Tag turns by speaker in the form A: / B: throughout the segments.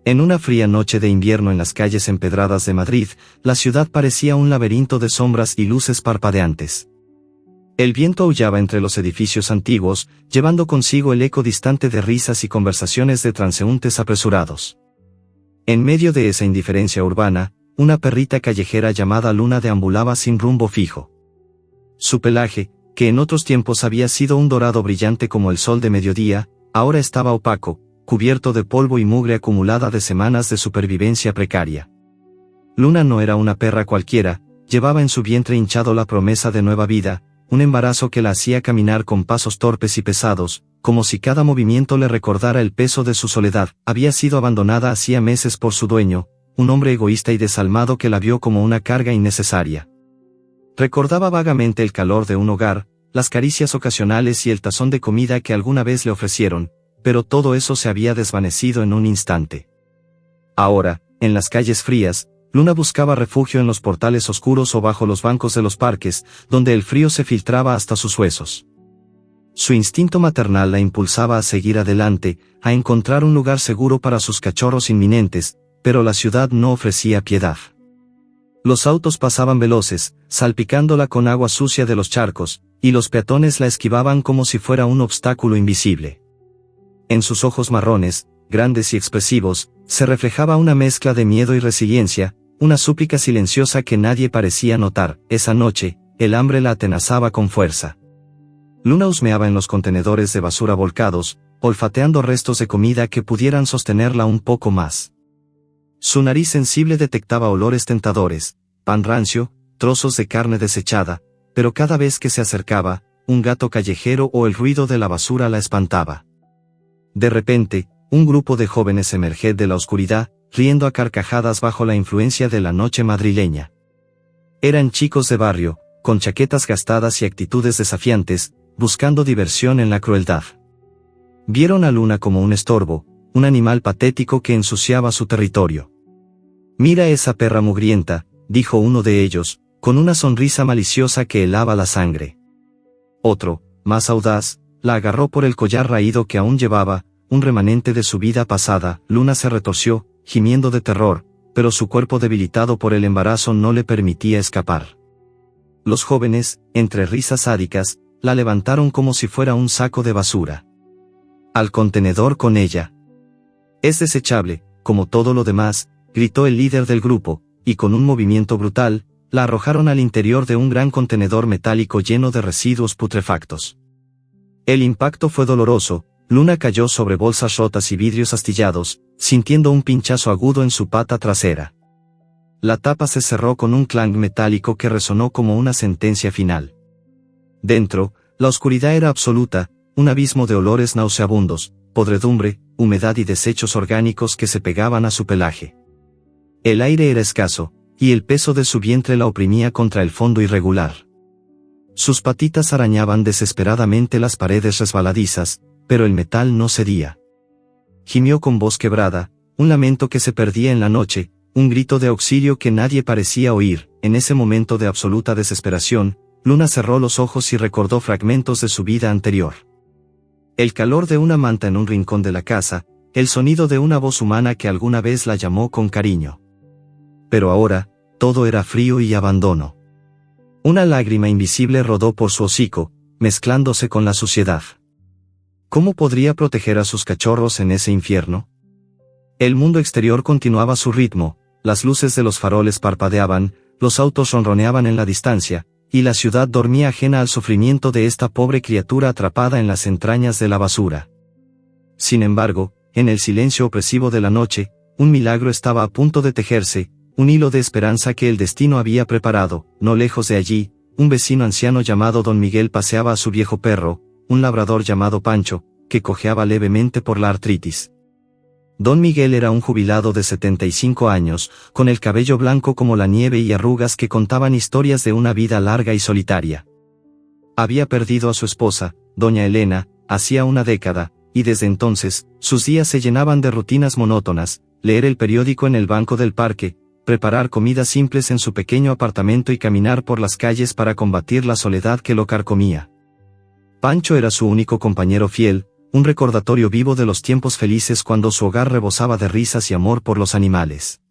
A: En una fría noche de invierno en las calles empedradas de Madrid, la ciudad parecía un laberinto de sombras y luces parpadeantes. El viento aullaba entre los edificios antiguos, llevando consigo el eco distante de risas y conversaciones de transeúntes apresurados. En medio de esa indiferencia urbana, una perrita callejera llamada Luna deambulaba sin rumbo fijo. Su pelaje, que en otros tiempos había sido un dorado brillante como el sol de mediodía, ahora estaba opaco, cubierto de polvo y mugre acumulada de semanas de supervivencia precaria. Luna no era una perra cualquiera, llevaba en su vientre hinchado la promesa de nueva vida, un embarazo que la hacía caminar con pasos torpes y pesados, como si cada movimiento le recordara el peso de su soledad. Había sido abandonada hacía meses por su dueño, un hombre egoísta y desalmado que la vio como una carga innecesaria. Recordaba vagamente el calor de un hogar, las caricias ocasionales y el tazón de comida que alguna vez le ofrecieron, pero todo eso se había desvanecido en un instante. Ahora, en las calles frías, Luna buscaba refugio en los portales oscuros o bajo los bancos de los parques, donde el frío se filtraba hasta sus huesos. Su instinto maternal la impulsaba a seguir adelante, a encontrar un lugar seguro para sus cachorros inminentes, pero la ciudad no ofrecía piedad. Los autos pasaban veloces, salpicándola con agua sucia de los charcos, y los peatones la esquivaban como si fuera un obstáculo invisible. En sus ojos marrones, grandes y expresivos, se reflejaba una mezcla de miedo y resiliencia, una súplica silenciosa que nadie parecía notar. Esa noche, el hambre la atenazaba con fuerza. Luna husmeaba en los contenedores de basura volcados, olfateando restos de comida que pudieran sostenerla un poco más. Su nariz sensible detectaba olores tentadores, pan rancio, trozos de carne desechada, pero cada vez que se acercaba, un gato callejero o el ruido de la basura la espantaba. De repente, un grupo de jóvenes emergía de la oscuridad, riendo a carcajadas bajo la influencia de la noche madrileña. Eran chicos de barrio, con chaquetas gastadas y actitudes desafiantes, buscando diversión en la crueldad. Vieron a Luna como un estorbo, un animal patético que ensuciaba su territorio. «Mira esa perra mugrienta», dijo uno de ellos, con una sonrisa maliciosa que helaba la sangre. Otro, más audaz, la agarró por el collar raído que aún llevaba, un remanente de su vida pasada. Luna se retorció, gimiendo de terror, pero su cuerpo debilitado por el embarazo no le permitía escapar. Los jóvenes, entre risas sádicas, la levantaron como si fuera un saco de basura. «Al contenedor con ella». «Es desechable, como todo lo demás», gritó el líder del grupo, y con un movimiento brutal, la arrojaron al interior de un gran contenedor metálico lleno de residuos putrefactos. El impacto fue doloroso. Luna cayó sobre bolsas rotas y vidrios astillados, sintiendo un pinchazo agudo en su pata trasera. La tapa se cerró con un clang metálico que resonó como una sentencia final. Dentro, la oscuridad era absoluta, un abismo de olores nauseabundos, podredumbre, humedad y desechos orgánicos que se pegaban a su pelaje. El aire era escaso, y el peso de su vientre la oprimía contra el fondo irregular. Sus patitas arañaban desesperadamente las paredes resbaladizas, pero el metal no cedía. Gimió con voz quebrada, un lamento que se perdía en la noche, un grito de auxilio que nadie parecía oír. En ese momento de absoluta desesperación, Luna cerró los ojos y recordó fragmentos de su vida anterior. El calor de una manta en un rincón de la casa, el sonido de una voz humana que alguna vez la llamó con cariño. Pero ahora, todo era frío y abandono. Una lágrima invisible rodó por su hocico, mezclándose con la suciedad. ¿Cómo podría proteger a sus cachorros en ese infierno? El mundo exterior continuaba su ritmo, las luces de los faroles parpadeaban, los autos ronroneaban en la distancia, y la ciudad dormía ajena al sufrimiento de esta pobre criatura atrapada en las entrañas de la basura. Sin embargo, en el silencio opresivo de la noche, un milagro estaba a punto de tejerse, un hilo de esperanza que el destino había preparado. No lejos de allí, un vecino anciano llamado Don Miguel paseaba a su viejo perro, un labrador llamado Pancho, que cojeaba levemente por la artritis. Don Miguel era un jubilado de 75 años, con el cabello blanco como la nieve y arrugas que contaban historias de una vida larga y solitaria. Había perdido a su esposa, doña Elena, hacía una década, y desde entonces, sus días se llenaban de rutinas monótonas: leer el periódico en el banco del parque, preparar comidas simples en su pequeño apartamento y caminar por las calles para combatir la soledad que lo carcomía. Pancho era su único compañero fiel, un recordatorio vivo de los tiempos felices cuando su hogar rebosaba de risas y amor por los animales.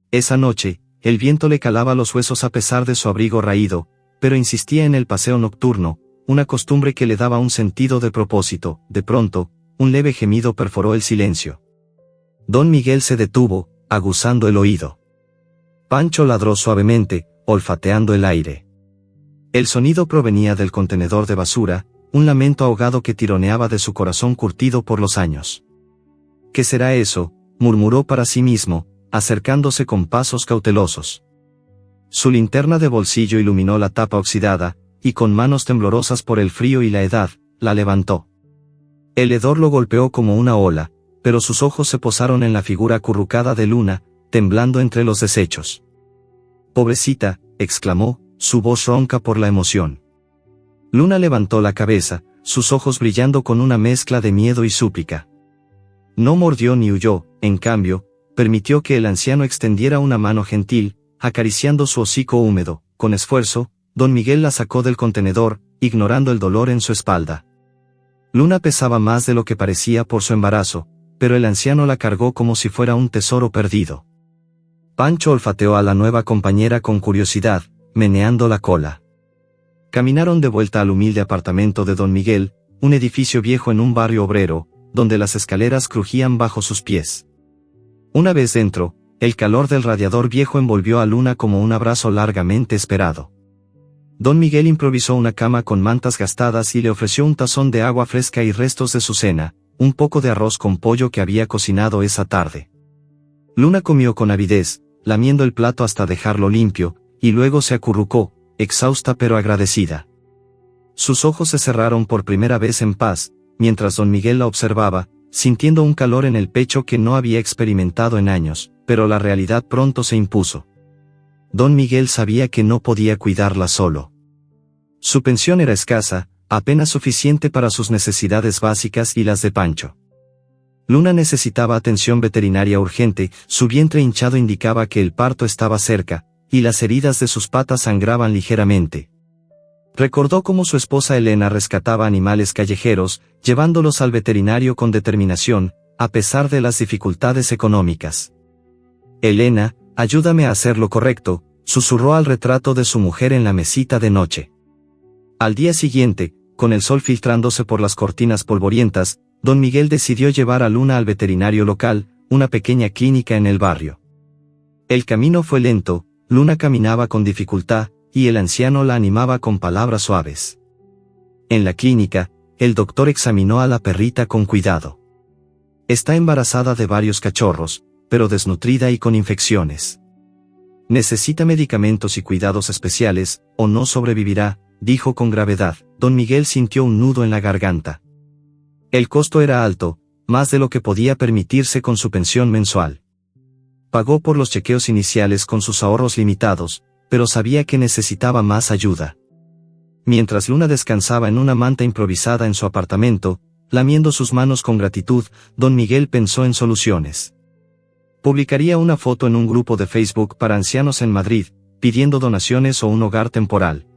A: Esa noche, el viento le calaba los huesos a pesar de su abrigo raído, pero insistía en el paseo nocturno, una costumbre que le daba un sentido de propósito. De pronto, un leve gemido perforó el silencio. Don Miguel se detuvo, aguzando el oído. Pancho ladró suavemente, olfateando el aire. El sonido provenía del contenedor de basura, un lamento ahogado que tironeaba de su corazón curtido por los años. ¿Qué será eso?, murmuró para sí mismo, acercándose con pasos cautelosos. Su linterna de bolsillo iluminó la tapa oxidada, y con manos temblorosas por el frío y la edad, la levantó. El hedor lo golpeó como una ola, pero sus ojos se posaron en la figura acurrucada de Luna, temblando entre los desechos. «Pobrecita», exclamó, su voz ronca por la emoción. Luna levantó la cabeza, sus ojos brillando con una mezcla de miedo y súplica. No mordió ni huyó, en cambio, permitió que el anciano extendiera una mano gentil, acariciando su hocico húmedo. Con esfuerzo, don Miguel la sacó del contenedor, ignorando el dolor en su espalda. Luna pesaba más de lo que parecía por su embarazo, pero el anciano la cargó como si fuera un tesoro perdido. Pancho olfateó a la nueva compañera con curiosidad, meneando la cola. Caminaron de vuelta al humilde apartamento de don Miguel, un edificio viejo en un barrio obrero, donde las escaleras crujían bajo sus pies. Una vez dentro, el calor del radiador viejo envolvió a Luna como un abrazo largamente esperado. Don Miguel improvisó una cama con mantas gastadas y le ofreció un tazón de agua fresca y restos de su cena, un poco de arroz con pollo que había cocinado esa tarde. Luna comió con avidez, lamiendo el plato hasta dejarlo limpio, y luego se acurrucó, exhausta pero agradecida. Sus ojos se cerraron por primera vez en paz, mientras don Miguel la observaba, sintiendo un calor en el pecho que no había experimentado en años, pero la realidad pronto se impuso. Don Miguel sabía que no podía cuidarla solo. Su pensión era escasa, apenas suficiente para sus necesidades básicas y las de Pancho. Luna necesitaba atención veterinaria urgente, su vientre hinchado indicaba que el parto estaba cerca, y las heridas de sus patas sangraban ligeramente. Recordó cómo su esposa Elena rescataba animales callejeros, llevándolos al veterinario con determinación, a pesar de las dificultades económicas. «Elena, ayúdame a hacer lo correcto», susurró al retrato de su mujer en la mesita de noche. Al día siguiente, con el sol filtrándose por las cortinas polvorientas, don Miguel decidió llevar a Luna al veterinario local, una pequeña clínica en el barrio. El camino fue lento, Luna caminaba con dificultad, y el anciano la animaba con palabras suaves. En la clínica, el doctor examinó a la perrita con cuidado. Está embarazada de varios cachorros, pero desnutrida y con infecciones. Necesita medicamentos y cuidados especiales, o no sobrevivirá, dijo con gravedad. Don Miguel sintió un nudo en la garganta. El costo era alto, más de lo que podía permitirse con su pensión mensual. Pagó por los chequeos iniciales con sus ahorros limitados, pero sabía que necesitaba más ayuda. Mientras Luna descansaba en una manta improvisada en su apartamento, lamiendo sus manos con gratitud, don Miguel pensó en soluciones. Publicaría una foto en un grupo de Facebook para ancianos en Madrid, pidiendo donaciones o un hogar temporal.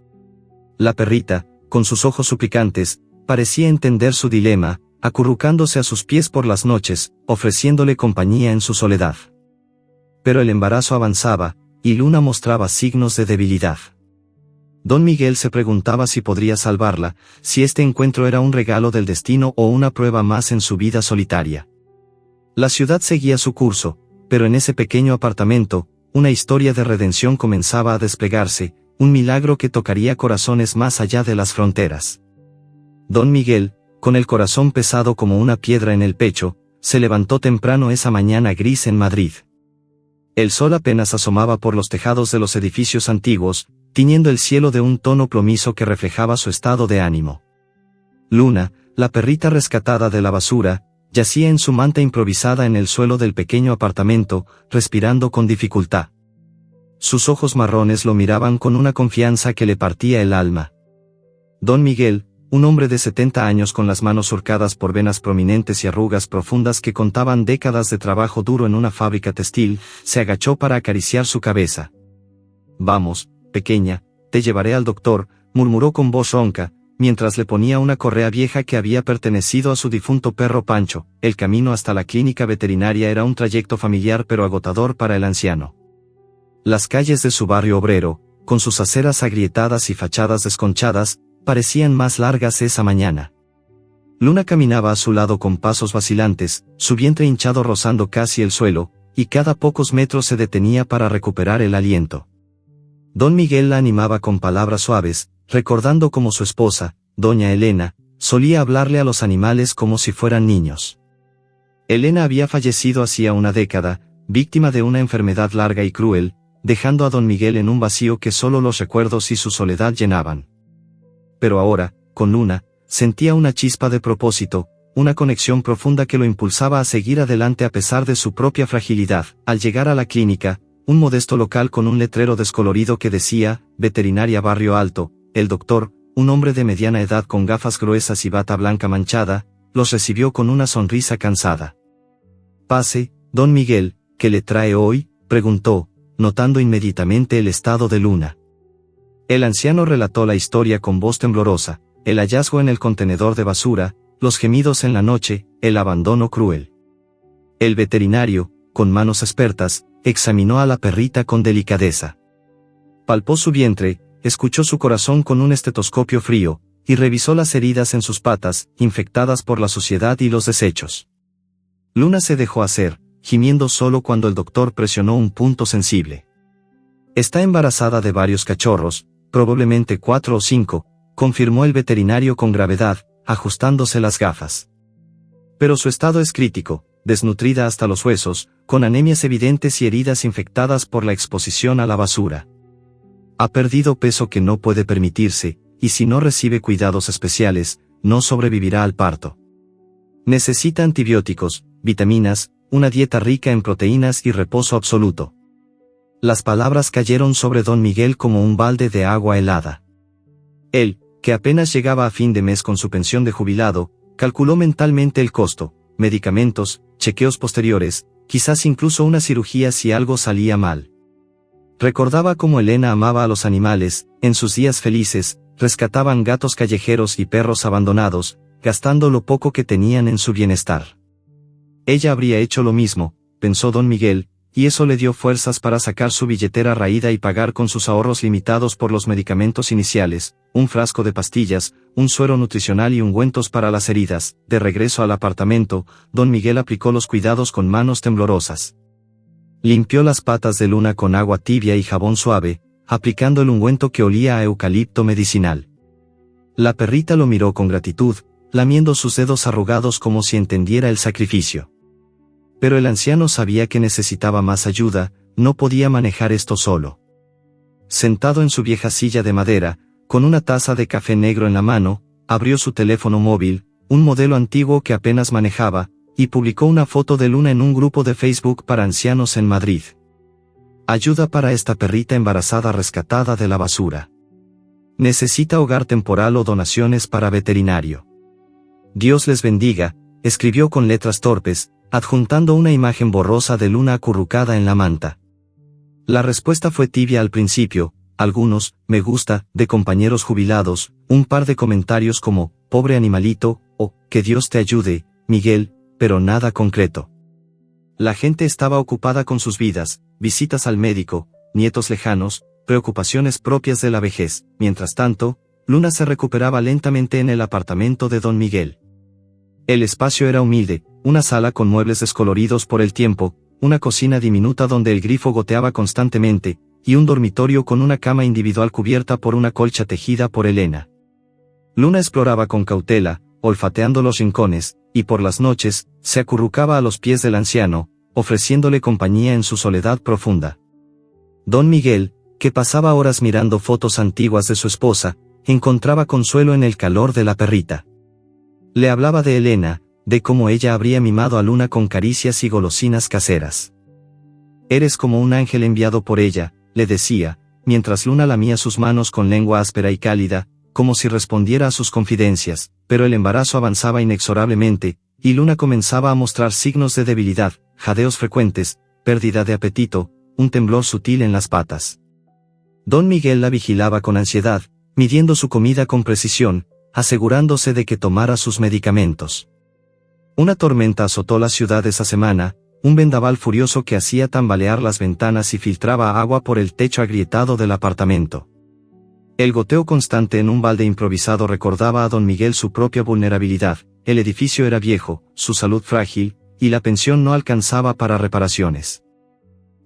A: La perrita, con sus ojos suplicantes, parecía entender su dilema, acurrucándose a sus pies por las noches, ofreciéndole compañía en su soledad. Pero el embarazo avanzaba, y Luna mostraba signos de debilidad. Don Miguel se preguntaba si podría salvarla, si este encuentro era un regalo del destino o una prueba más en su vida solitaria. La ciudad seguía su curso, pero en ese pequeño apartamento, una historia de redención comenzaba a desplegarse, un milagro que tocaría corazones más allá de las fronteras. Don Miguel, con el corazón pesado como una piedra en el pecho, se levantó temprano esa mañana gris en Madrid. El sol apenas asomaba por los tejados de los edificios antiguos, tiñendo el cielo de un tono plomizo que reflejaba su estado de ánimo. Luna, la perrita rescatada de la basura, yacía en su manta improvisada en el suelo del pequeño apartamento, respirando con dificultad. Sus ojos marrones lo miraban con una confianza que le partía el alma. Don Miguel, un hombre de 70 años con las manos surcadas por venas prominentes y arrugas profundas que contaban décadas de trabajo duro en una fábrica textil, se agachó para acariciar su cabeza. «Vamos, pequeña, te llevaré al doctor», murmuró con voz ronca, mientras le ponía una correa vieja que había pertenecido a su difunto perro Pancho. El camino hasta la clínica veterinaria era un trayecto familiar pero agotador para el anciano. Las calles de su barrio obrero, con sus aceras agrietadas y fachadas desconchadas, parecían más largas esa mañana. Luna caminaba a su lado con pasos vacilantes, su vientre hinchado rozando casi el suelo, y cada pocos metros se detenía para recuperar el aliento. Don Miguel la animaba con palabras suaves, recordando cómo su esposa, doña Elena, solía hablarle a los animales como si fueran niños. Elena había fallecido hacía una década, víctima de una enfermedad larga y cruel, dejando a don Miguel en un vacío que solo los recuerdos y su soledad llenaban. Pero ahora, con Luna, sentía una chispa de propósito, una conexión profunda que lo impulsaba a seguir adelante a pesar de su propia fragilidad. Al llegar a la clínica, un modesto local con un letrero descolorido que decía, Veterinaria Barrio Alto, el doctor, un hombre de mediana edad con gafas gruesas y bata blanca manchada, los recibió con una sonrisa cansada. «Pase, don Miguel, ¿qué le trae hoy?», preguntó, notando inmediatamente el estado de Luna. El anciano relató la historia con voz temblorosa, el hallazgo en el contenedor de basura, los gemidos en la noche, el abandono cruel. El veterinario, con manos expertas, examinó a la perrita con delicadeza. Palpó su vientre, escuchó su corazón con un estetoscopio frío, y revisó las heridas en sus patas, infectadas por la suciedad y los desechos. Luna se dejó hacer, gimiendo solo cuando el doctor presionó un punto sensible. «Está embarazada de varios cachorros, probablemente 4 o 5, confirmó el veterinario con gravedad, ajustándose las gafas. Pero su estado es crítico, desnutrida hasta los huesos, con anemias evidentes y heridas infectadas por la exposición a la basura. Ha perdido peso que no puede permitirse, y si no recibe cuidados especiales, no sobrevivirá al parto. Necesita antibióticos, vitaminas, una dieta rica en proteínas y reposo absoluto». Las palabras cayeron sobre don Miguel como un balde de agua helada. Él, que apenas llegaba a fin de mes con su pensión de jubilado, calculó mentalmente el costo, medicamentos, chequeos posteriores, quizás incluso una cirugía si algo salía mal. Recordaba cómo Elena amaba a los animales, en sus días felices, rescataban gatos callejeros y perros abandonados, gastando lo poco que tenían en su bienestar. Ella habría hecho lo mismo, pensó don Miguel, y eso le dio fuerzas para sacar su billetera raída y pagar con sus ahorros limitados por los medicamentos iniciales, un frasco de pastillas, un suero nutricional y ungüentos para las heridas. De regreso al apartamento, don Miguel aplicó los cuidados con manos temblorosas. Limpió las patas de Luna con agua tibia y jabón suave, aplicando el ungüento que olía a eucalipto medicinal. La perrita lo miró con gratitud, lamiendo sus dedos arrugados como si entendiera el sacrificio. Pero el anciano sabía que necesitaba más ayuda, no podía manejar esto solo. Sentado en su vieja silla de madera, con una taza de café negro en la mano, abrió su teléfono móvil, un modelo antiguo que apenas manejaba, y publicó una foto de Luna en un grupo de Facebook para ancianos en Madrid. Ayuda para esta perrita embarazada rescatada de la basura. Necesita hogar temporal o donaciones para veterinario. Dios les bendiga, escribió con letras torpes, adjuntando una imagen borrosa de Luna acurrucada en la manta. La respuesta fue tibia al principio, algunos, me gusta, de compañeros jubilados, un par de comentarios como, pobre animalito, o, que Dios te ayude, Miguel, pero nada concreto. La gente estaba ocupada con sus vidas, visitas al médico, nietos lejanos, preocupaciones propias de la vejez. Mientras tanto, Luna se recuperaba lentamente en el apartamento de don Miguel. El espacio era humilde, una sala con muebles descoloridos por el tiempo, una cocina diminuta donde el grifo goteaba constantemente, y un dormitorio con una cama individual cubierta por una colcha tejida por Elena. Luna exploraba con cautela, olfateando los rincones, y por las noches, se acurrucaba a los pies del anciano, ofreciéndole compañía en su soledad profunda. Don Miguel, que pasaba horas mirando fotos antiguas de su esposa, encontraba consuelo en el calor de la perrita. Le hablaba de Elena, de cómo ella habría mimado a Luna con caricias y golosinas caseras. «Eres como un ángel enviado por ella», le decía, mientras Luna lamía sus manos con lengua áspera y cálida, como si respondiera a sus confidencias, pero el embarazo avanzaba inexorablemente, y Luna comenzaba a mostrar signos de debilidad, jadeos frecuentes, pérdida de apetito, un temblor sutil en las patas. Don Miguel la vigilaba con ansiedad, midiendo su comida con precisión, asegurándose de que tomara sus medicamentos. Una tormenta azotó la ciudad esa semana, un vendaval furioso que hacía tambalear las ventanas y filtraba agua por el techo agrietado del apartamento. El goteo constante en un balde improvisado recordaba a don Miguel su propia vulnerabilidad. El edificio era viejo, su salud frágil, y la pensión no alcanzaba para reparaciones.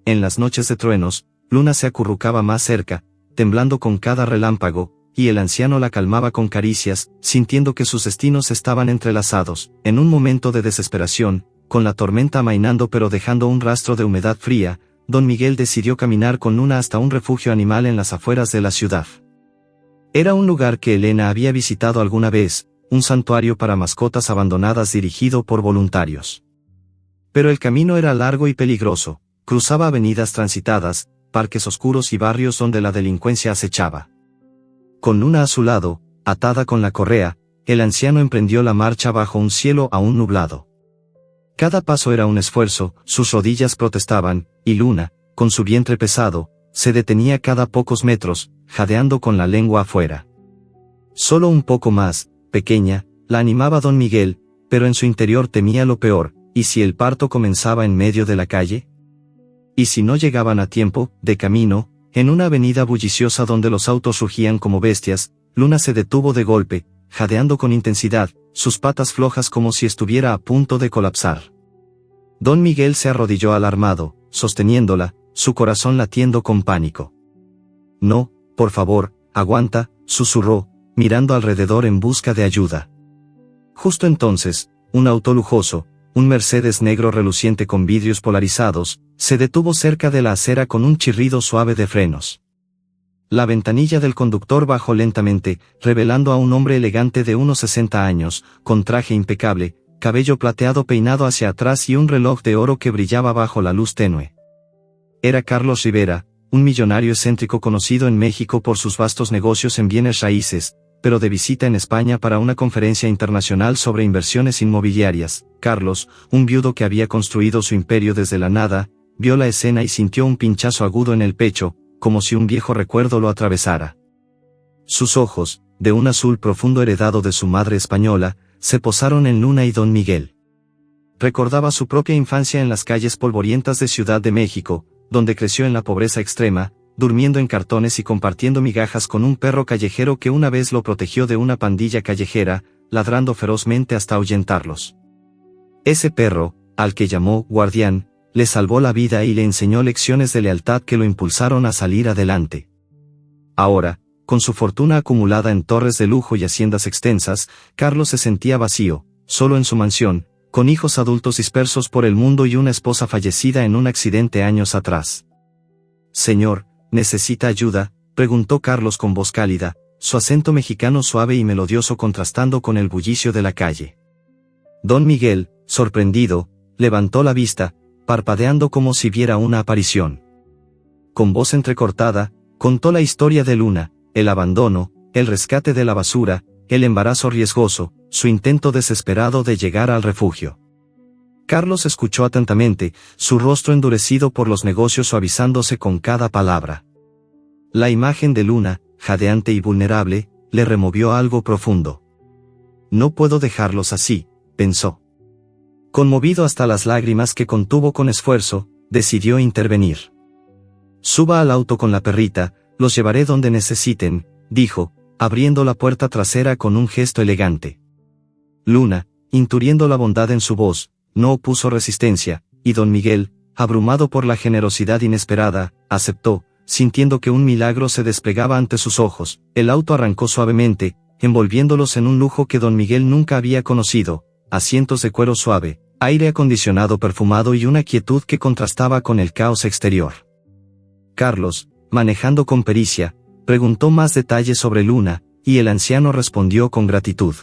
A: En las noches de truenos, Luna se acurrucaba más cerca, temblando con cada relámpago, y el anciano la calmaba con caricias, sintiendo que sus destinos estaban entrelazados. En un momento de desesperación, con la tormenta amainando pero dejando un rastro de humedad fría, don Miguel decidió caminar con Luna hasta un refugio animal en las afueras de la ciudad. Era un lugar que Elena había visitado alguna vez, un santuario para mascotas abandonadas dirigido por voluntarios. Pero el camino era largo y peligroso, cruzaba avenidas transitadas, parques oscuros y barrios donde la delincuencia acechaba. Con Luna a su lado, atada con la correa, el anciano emprendió la marcha bajo un cielo aún nublado. Cada paso era un esfuerzo, sus rodillas protestaban, y Luna, con su vientre pesado, se detenía cada pocos metros, jadeando con la lengua afuera. Solo un poco más, pequeña, la animaba don Miguel, pero en su interior temía lo peor. ¿Y si el parto comenzaba en medio de la calle? ¿Y si no llegaban a tiempo, de camino, en una avenida bulliciosa donde los autos rugían como bestias? Luna se detuvo de golpe, jadeando con intensidad, sus patas flojas como si estuviera a punto de colapsar. Don Miguel se arrodilló alarmado, sosteniéndola, su corazón latiendo con pánico. No, por favor, aguanta, susurró, mirando alrededor en busca de ayuda. Justo entonces, un auto lujoso, un Mercedes negro reluciente con vidrios polarizados, se detuvo cerca de la acera con un chirrido suave de frenos. La ventanilla del conductor bajó lentamente, revelando a un hombre elegante de unos 60 años, con traje impecable, cabello plateado peinado hacia atrás y un reloj de oro que brillaba bajo la luz tenue. Era Carlos Rivera, un millonario excéntrico conocido en México por sus vastos negocios en bienes raíces, pero de visita en España para una conferencia internacional sobre inversiones inmobiliarias. Carlos, un viudo que había construido su imperio desde la nada, vio la escena y sintió un pinchazo agudo en el pecho, como si un viejo recuerdo lo atravesara. Sus ojos, de un azul profundo heredado de su madre española, se posaron en Luna y don Miguel. Recordaba su propia infancia en las calles polvorientas de Ciudad de México, donde creció en la pobreza extrema, durmiendo en cartones y compartiendo migajas con un perro callejero que una vez lo protegió de una pandilla callejera, ladrando ferozmente hasta ahuyentarlos. Ese perro, al que llamó guardián, le salvó la vida y le enseñó lecciones de lealtad que lo impulsaron a salir adelante. Ahora, con su fortuna acumulada en torres de lujo y haciendas extensas, Carlos se sentía vacío, solo en su mansión, con hijos adultos dispersos por el mundo y una esposa fallecida en un accidente años atrás. «Señor, ¿necesita ayuda?», preguntó Carlos con voz cálida, su acento mexicano suave y melodioso contrastando con el bullicio de la calle. Don Miguel, sorprendido, levantó la vista, parpadeando como si viera una aparición. Con voz entrecortada, contó la historia de Luna, el abandono, el rescate de la basura, el embarazo riesgoso, su intento desesperado de llegar al refugio. Carlos escuchó atentamente, su rostro endurecido por los negocios suavizándose con cada palabra. La imagen de Luna, jadeante y vulnerable, le removió algo profundo. «No puedo dejarlos así», pensó. Conmovido hasta las lágrimas que contuvo con esfuerzo, decidió intervenir. «Suba al auto con la perrita, los llevaré donde necesiten», dijo, abriendo la puerta trasera con un gesto elegante. Luna, intuyendo la bondad en su voz, no opuso resistencia, y don Miguel, abrumado por la generosidad inesperada, aceptó, sintiendo que un milagro se desplegaba ante sus ojos. El auto arrancó suavemente, envolviéndolos en un lujo que don Miguel nunca había conocido, asientos de cuero suave, aire acondicionado perfumado y una quietud que contrastaba con el caos exterior. Carlos, manejando con pericia, preguntó más detalles sobre Luna, y el anciano respondió con gratitud.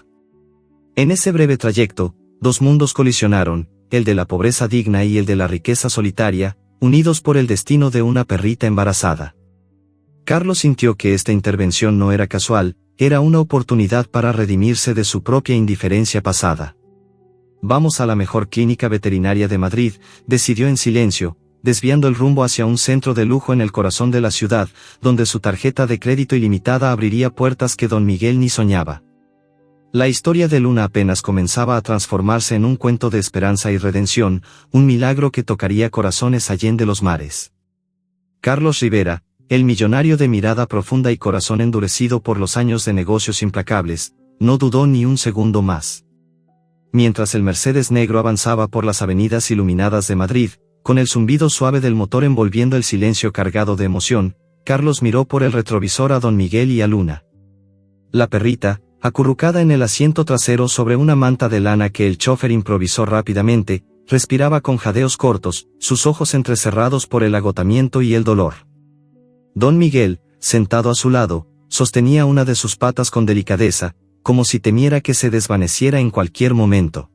A: En ese breve trayecto, dos mundos colisionaron, el de la pobreza digna y el de la riqueza solitaria, unidos por el destino de una perrita embarazada. Carlos sintió que esta intervención no era casual, era una oportunidad para redimirse de su propia indiferencia pasada. «Vamos a la mejor clínica veterinaria de Madrid», decidió en silencio, desviando el rumbo hacia un centro de lujo en el corazón de la ciudad, donde su tarjeta de crédito ilimitada abriría puertas que don Miguel ni soñaba. La historia de Luna apenas comenzaba a transformarse en un cuento de esperanza y redención, un milagro que tocaría corazones allende los mares. Carlos Rivera, el millonario de mirada profunda y corazón endurecido por los años de negocios implacables, no dudó ni un segundo más. Mientras el Mercedes negro avanzaba por las avenidas iluminadas de Madrid, con el zumbido suave del motor envolviendo el silencio cargado de emoción, Carlos miró por el retrovisor a don Miguel y a Luna. La perrita, acurrucada en el asiento trasero sobre una manta de lana que el chofer improvisó rápidamente, respiraba con jadeos cortos, sus ojos entrecerrados por el agotamiento y el dolor. Don Miguel, sentado a su lado, sostenía una de sus patas con delicadeza, como si temiera que se desvaneciera en cualquier momento.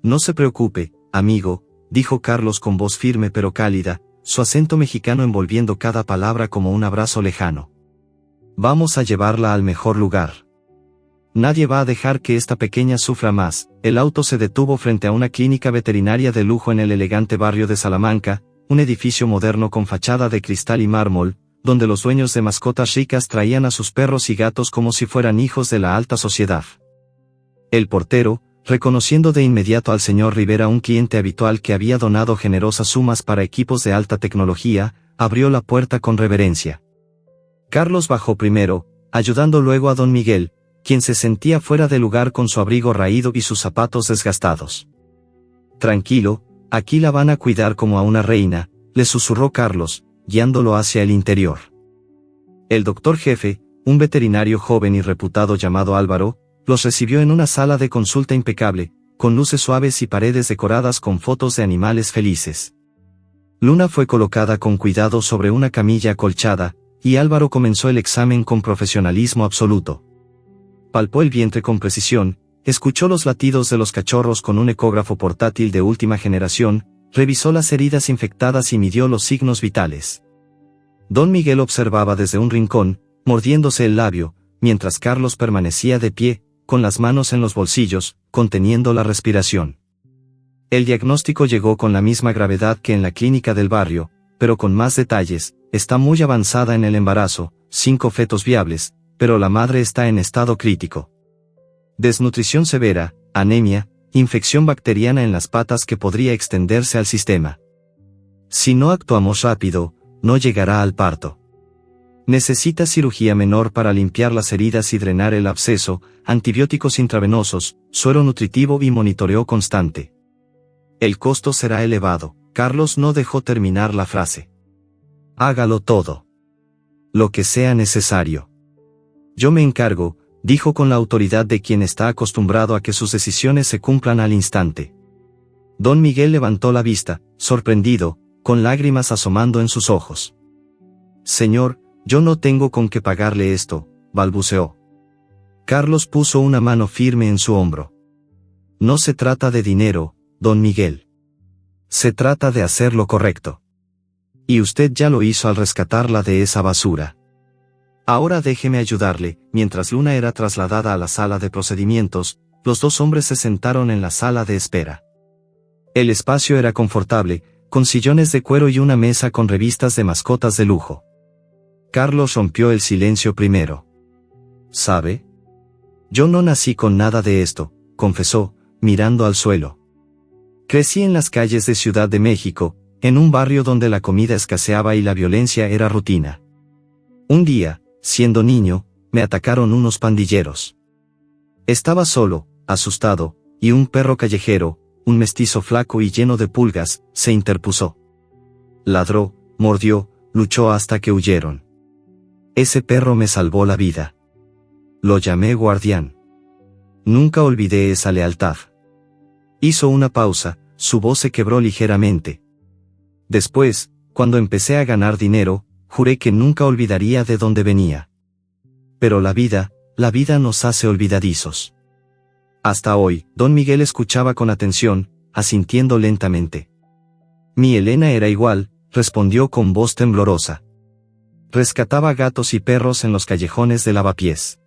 A: «No se preocupe, amigo», dijo Carlos con voz firme pero cálida, su acento mexicano envolviendo cada palabra como un abrazo lejano. «Vamos a llevarla al mejor lugar. Nadie va a dejar que esta pequeña sufra más». El auto se detuvo frente a una clínica veterinaria de lujo en el elegante barrio de Salamanca, un edificio moderno con fachada de cristal y mármol, donde los dueños de mascotas ricas traían a sus perros y gatos como si fueran hijos de la alta sociedad. El portero, reconociendo de inmediato al señor Rivera, un cliente habitual que había donado generosas sumas para equipos de alta tecnología, abrió la puerta con reverencia. Carlos bajó primero, ayudando luego a don Miguel, quien se sentía fuera de lugar con su abrigo raído y sus zapatos desgastados. «Tranquilo, aquí la van a cuidar como a una reina», le susurró Carlos, guiándolo hacia el interior. El doctor jefe, un veterinario joven y reputado llamado Álvaro, los recibió en una sala de consulta impecable, con luces suaves y paredes decoradas con fotos de animales felices. Luna fue colocada con cuidado sobre una camilla acolchada, y Álvaro comenzó el examen con profesionalismo absoluto. Palpó el vientre con precisión, escuchó los latidos de los cachorros con un ecógrafo portátil de última generación, revisó las heridas infectadas y midió los signos vitales. Don Miguel observaba desde un rincón, mordiéndose el labio, mientras Carlos permanecía de pie, con las manos en los bolsillos, conteniendo la respiración. El diagnóstico llegó con la misma gravedad que en la clínica del barrio, pero con más detalles. Está muy avanzada en el embarazo, 5 fetos viables, pero la madre está en estado crítico. Desnutrición severa, anemia, infección bacteriana en las patas que podría extenderse al sistema. Si no actuamos rápido, no llegará al parto. Necesita cirugía menor para limpiar las heridas y drenar el absceso, antibióticos intravenosos, suero nutritivo y monitoreo constante. El costo será elevado. Carlos no dejó terminar la frase. Hágalo todo. Lo que sea necesario. Yo me encargo, dijo con la autoridad de quien está acostumbrado a que sus decisiones se cumplan al instante. Don Miguel levantó la vista, sorprendido, con lágrimas asomando en sus ojos. Señor, yo no tengo con qué pagarle esto, balbuceó. Carlos puso una mano firme en su hombro. No se trata de dinero, don Miguel. Se trata de hacer lo correcto. Y usted ya lo hizo al rescatarla de esa basura. Ahora déjeme ayudarle. Mientras Luna era trasladada a la sala de procedimientos, los dos hombres se sentaron en la sala de espera. El espacio era confortable, con sillones de cuero y una mesa con revistas de mascotas de lujo. Carlos rompió el silencio primero. ¿Sabe? Yo no nací con nada de esto, confesó, mirando al suelo. Crecí en las calles de Ciudad de México, en un barrio donde la comida escaseaba y la violencia era rutina. Un día, siendo niño, me atacaron unos pandilleros. Estaba solo, asustado, y un perro callejero, un mestizo flaco y lleno de pulgas, se interpuso. Ladró, mordió, luchó hasta que huyeron. Ese perro me salvó la vida. Lo llamé guardián. Nunca olvidé esa lealtad. Hizo una pausa, su voz se quebró ligeramente. Después, cuando empecé a ganar dinero, juré que nunca olvidaría de dónde venía. Pero la vida nos hace olvidadizos. Hasta hoy, don Miguel escuchaba con atención, asintiendo lentamente. Mi Elena era igual, respondió con voz temblorosa. Rescataba gatos y perros en los callejones de Lavapiés.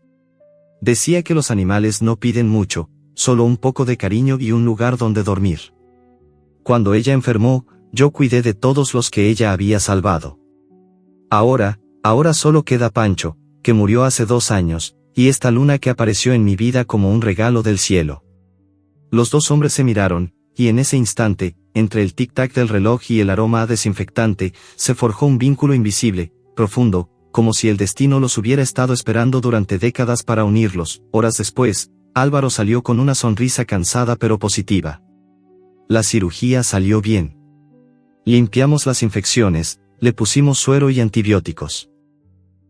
A: Decía que los animales no piden mucho, solo un poco de cariño y un lugar donde dormir. Cuando ella enfermó, yo cuidé de todos los que ella había salvado. Ahora solo queda Pancho, que murió hace 2 años, y esta luna que apareció en mi vida como un regalo del cielo. Los dos hombres se miraron, y en ese instante, entre el tic-tac del reloj y el aroma a desinfectante, se forjó un vínculo invisible, profundo, como si el destino los hubiera estado esperando durante décadas para unirlos. Horas después, Álvaro salió con una sonrisa cansada pero positiva. La cirugía salió bien. Limpiamos las infecciones, le pusimos suero y antibióticos.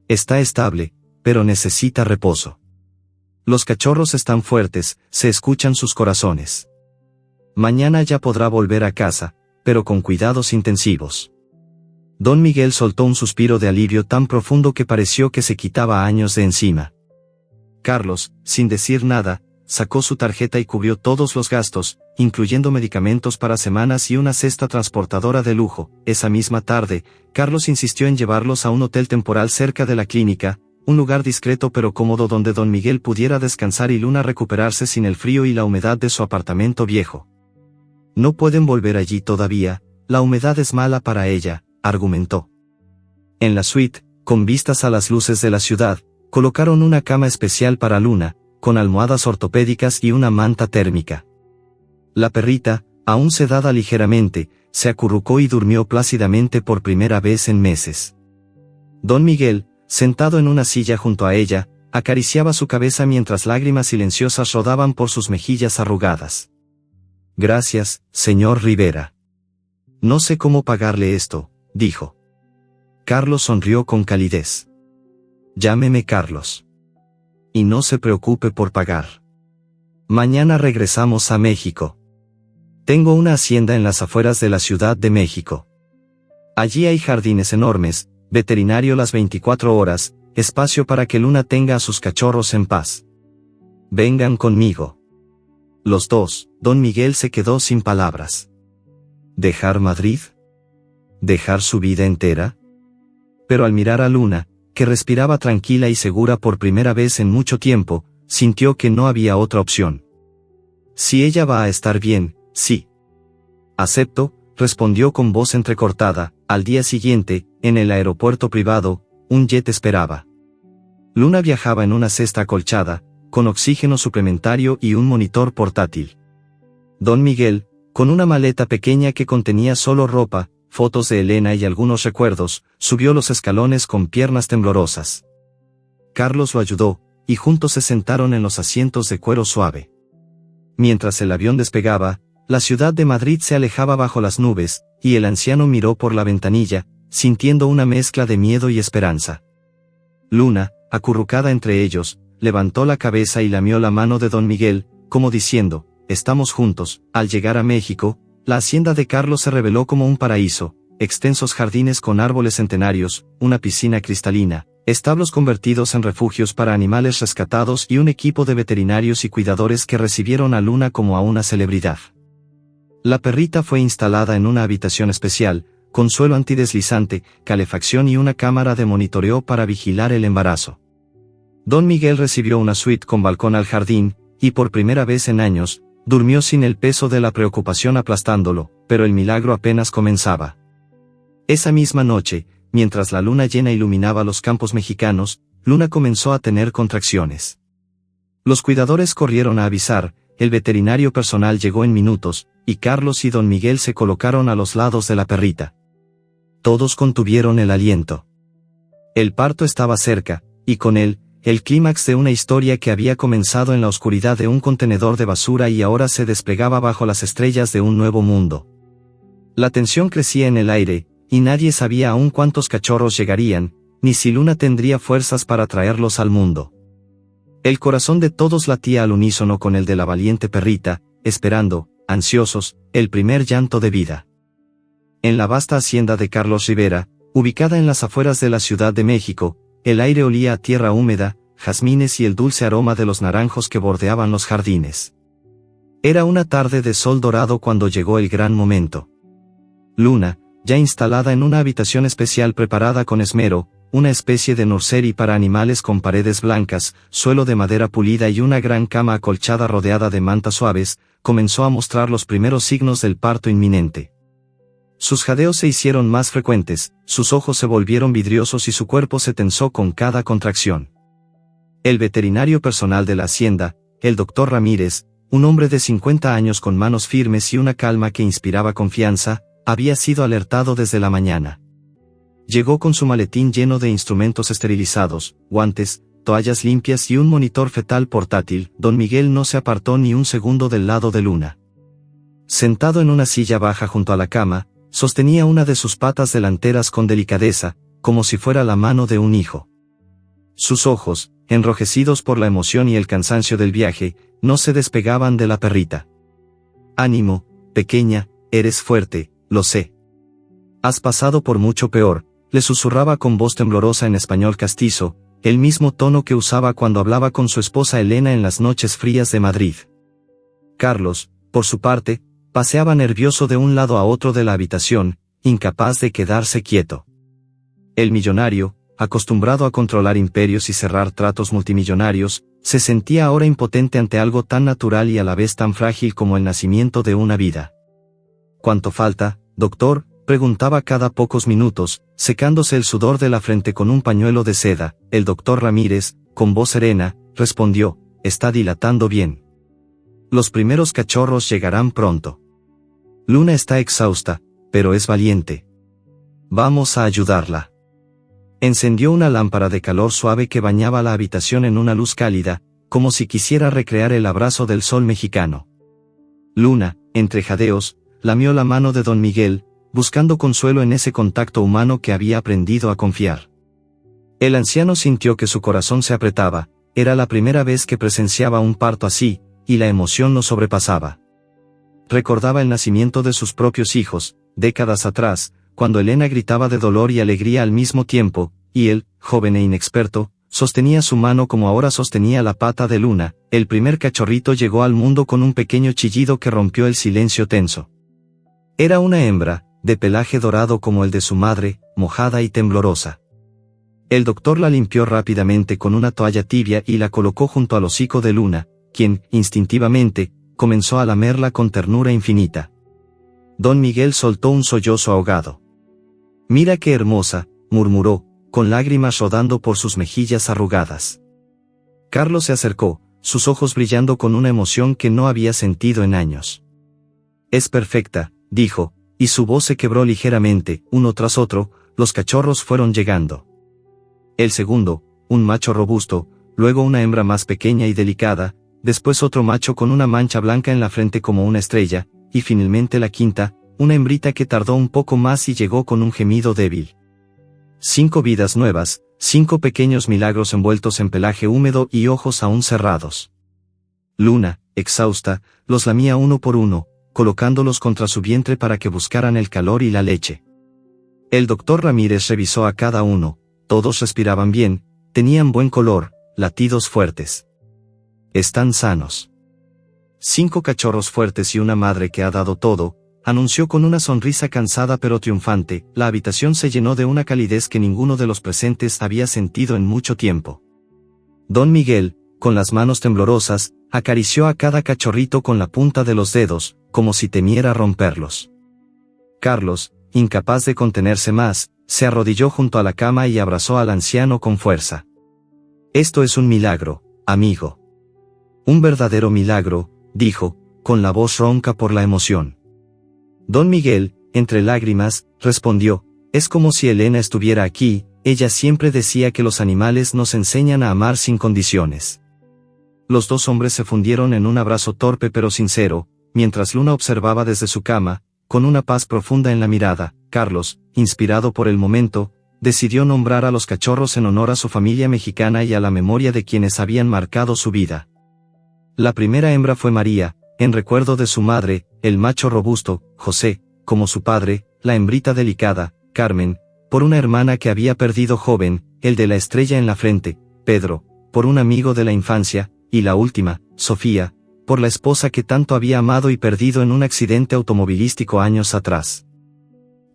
A: Está estable, pero necesita reposo. Los cachorros están fuertes, se escuchan sus corazones. Mañana ya podrá volver a casa, pero con cuidados intensivos. Don Miguel soltó un suspiro de alivio tan profundo que pareció que se quitaba años de encima. Carlos, sin decir nada, sacó su tarjeta y cubrió todos los gastos, incluyendo medicamentos para semanas y una cesta transportadora de lujo. Esa misma tarde, Carlos insistió en llevarlos a un hotel temporal cerca de la clínica, un lugar discreto pero cómodo donde don Miguel pudiera descansar y Luna recuperarse sin el frío y la humedad de su apartamento viejo. No pueden volver allí todavía, la humedad es mala para ella, argumentó. En la suite, con vistas a las luces de la ciudad, colocaron una cama especial para Luna, con almohadas ortopédicas y una manta térmica. La perrita, aún sedada ligeramente, se acurrucó y durmió plácidamente por primera vez en meses. Don Miguel, sentado en una silla junto a ella, acariciaba su cabeza mientras lágrimas silenciosas rodaban por sus mejillas arrugadas. Gracias, señor Rivera. No sé cómo pagarle esto, dijo. Carlos sonrió con calidez. Llámeme Carlos. Y no se preocupe por pagar. Mañana regresamos a México. Tengo una hacienda en las afueras de la Ciudad de México. Allí hay jardines enormes, veterinario las 24 horas, espacio para que Luna tenga a sus cachorros en paz. Vengan conmigo. Los dos, don Miguel se quedó sin palabras. ¿Dejar Madrid? ¿Dejar su vida entera? Pero al mirar a Luna, que respiraba tranquila y segura por primera vez en mucho tiempo, sintió que no había otra opción. Si ella va a estar bien, sí. Acepto, respondió con voz entrecortada. Al día siguiente, en el aeropuerto privado, un jet esperaba. Luna viajaba en una cesta acolchada, con oxígeno suplementario y un monitor portátil. Don Miguel, con una maleta pequeña que contenía solo ropa, fotos de Elena y algunos recuerdos, subió los escalones con piernas temblorosas. Carlos lo ayudó, y juntos se sentaron en los asientos de cuero suave. Mientras el avión despegaba, la ciudad de Madrid se alejaba bajo las nubes, y el anciano miró por la ventanilla, sintiendo una mezcla de miedo y esperanza. Luna, acurrucada entre ellos, levantó la cabeza y lamió la mano de don Miguel, como diciendo, estamos juntos. Al llegar a México, la hacienda de Carlos se reveló como un paraíso, extensos jardines con árboles centenarios, una piscina cristalina, establos convertidos en refugios para animales rescatados y un equipo de veterinarios y cuidadores que recibieron a Luna como a una celebridad. La perrita fue instalada en una habitación especial, con suelo antideslizante, calefacción y una cámara de monitoreo para vigilar el embarazo. Don Miguel recibió una suite con balcón al jardín, y por primera vez en años, durmió sin el peso de la preocupación aplastándolo, pero el milagro apenas comenzaba. Esa misma noche, mientras la luna llena iluminaba los campos mexicanos, Luna comenzó a tener contracciones. Los cuidadores corrieron a avisar, el veterinario personal llegó en minutos, y Carlos y don Miguel se colocaron a los lados de la perrita. Todos contuvieron el aliento. El parto estaba cerca, y con él, el clímax de una historia que había comenzado en la oscuridad de un contenedor de basura y ahora se desplegaba bajo las estrellas de un nuevo mundo. La tensión crecía en el aire, y nadie sabía aún cuántos cachorros llegarían, ni si Luna tendría fuerzas para traerlos al mundo. El corazón de todos latía al unísono con el de la valiente perrita, esperando, ansiosos, el primer llanto de vida. En la vasta hacienda de Carlos Rivera, ubicada en las afueras de la Ciudad de México, el aire olía a tierra húmeda, jazmines y el dulce aroma de los naranjos que bordeaban los jardines. Era una tarde de sol dorado cuando llegó el gran momento. Luna, ya instalada en una habitación especial preparada con esmero, una especie de nursery para animales con paredes blancas, suelo de madera pulida y una gran cama acolchada rodeada de mantas suaves, comenzó a mostrar los primeros signos del parto inminente. Sus jadeos se hicieron más frecuentes, sus ojos se volvieron vidriosos y su cuerpo se tensó con cada contracción. El veterinario personal de la hacienda, el doctor Ramírez, un hombre de 50 años con manos firmes y una calma que inspiraba confianza, había sido alertado desde la mañana. Llegó con su maletín lleno de instrumentos esterilizados, guantes, toallas limpias y un monitor fetal portátil. Don Miguel no se apartó ni un segundo del lado de Luna. Sentado en una silla baja junto a la cama, sostenía una de sus patas delanteras con delicadeza, como si fuera la mano de un hijo. Sus ojos, enrojecidos por la emoción y el cansancio del viaje, no se despegaban de la perrita. «Ánimo, pequeña, eres fuerte, lo sé. Has pasado por mucho peor», le susurraba con voz temblorosa en español castizo, el mismo tono que usaba cuando hablaba con su esposa Elena en las noches frías de Madrid. Carlos, por su parte, paseaba nervioso de un lado a otro de la habitación, incapaz de quedarse quieto. El millonario, acostumbrado a controlar imperios y cerrar tratos multimillonarios, se sentía ahora impotente ante algo tan natural y a la vez tan frágil como el nacimiento de una vida. «¿Cuánto falta, doctor?», preguntaba cada pocos minutos, secándose el sudor de la frente con un pañuelo de seda. El doctor Ramírez, con voz serena, respondió: «Está dilatando bien. Los primeros cachorros llegarán pronto. Luna está exhausta, pero es valiente. Vamos a ayudarla». Encendió una lámpara de calor suave que bañaba la habitación en una luz cálida, como si quisiera recrear el abrazo del sol mexicano. Luna, entre jadeos, lamió la mano de don Miguel, buscando consuelo en ese contacto humano que había aprendido a confiar. El anciano sintió que su corazón se apretaba, era la primera vez que presenciaba un parto así, y la emoción lo sobrepasaba. Recordaba el nacimiento de sus propios hijos, décadas atrás, cuando Elena gritaba de dolor y alegría al mismo tiempo, y él, joven e inexperto, sostenía su mano como ahora sostenía la pata de Luna. El primer cachorrito llegó al mundo con un pequeño chillido que rompió el silencio tenso. Era una hembra, de pelaje dorado como el de su madre, mojada y temblorosa. El doctor la limpió rápidamente con una toalla tibia y la colocó junto al hocico de Luna, quien, instintivamente, comenzó a lamerla con ternura infinita. Don Miguel soltó un sollozo ahogado. «Mira qué hermosa», murmuró, con lágrimas rodando por sus mejillas arrugadas. Carlos se acercó, sus ojos brillando con una emoción que no había sentido en años. «Es perfecta», dijo, y su voz se quebró ligeramente. Uno tras otro, los cachorros fueron llegando. El segundo, un macho robusto, luego una hembra más pequeña y delicada, después otro macho con una mancha blanca en la frente como una estrella, y finalmente la quinta, una hembrita que tardó un poco más y llegó con un gemido débil. 5 vidas nuevas, 5 pequeños milagros envueltos en pelaje húmedo y ojos aún cerrados. Luna, exhausta, los lamía uno por uno, colocándolos contra su vientre para que buscaran el calor y la leche. El doctor Ramírez revisó a cada uno, todos respiraban bien, tenían buen color, latidos fuertes. «Están sanos». 5 cachorros fuertes y una madre que ha dado todo, anunció con una sonrisa cansada pero triunfante. La habitación se llenó de una calidez que ninguno de los presentes había sentido en mucho tiempo. Don Miguel, con las manos temblorosas, acarició a cada cachorrito con la punta de los dedos, como si temiera romperlos. Carlos, incapaz de contenerse más, se arrodilló junto a la cama y abrazó al anciano con fuerza. «Esto es un milagro, amigo. Un verdadero milagro», dijo, con la voz ronca por la emoción. Don Miguel, entre lágrimas, respondió: «Es como si Elena estuviera aquí, ella siempre decía que los animales nos enseñan a amar sin condiciones». Los dos hombres se fundieron en un abrazo torpe pero sincero, mientras Luna observaba desde su cama, con una paz profunda en la mirada. Carlos, inspirado por el momento, decidió nombrar a los cachorros en honor a su familia mexicana y a la memoria de quienes habían marcado su vida. La primera hembra fue María, en recuerdo de su madre; el macho robusto, José, como su padre; la hembrita delicada, Carmen, por una hermana que había perdido joven; el de la estrella en la frente, Pedro, por un amigo de la infancia; y la última, Sofía, por la esposa que tanto había amado y perdido en un accidente automovilístico años atrás.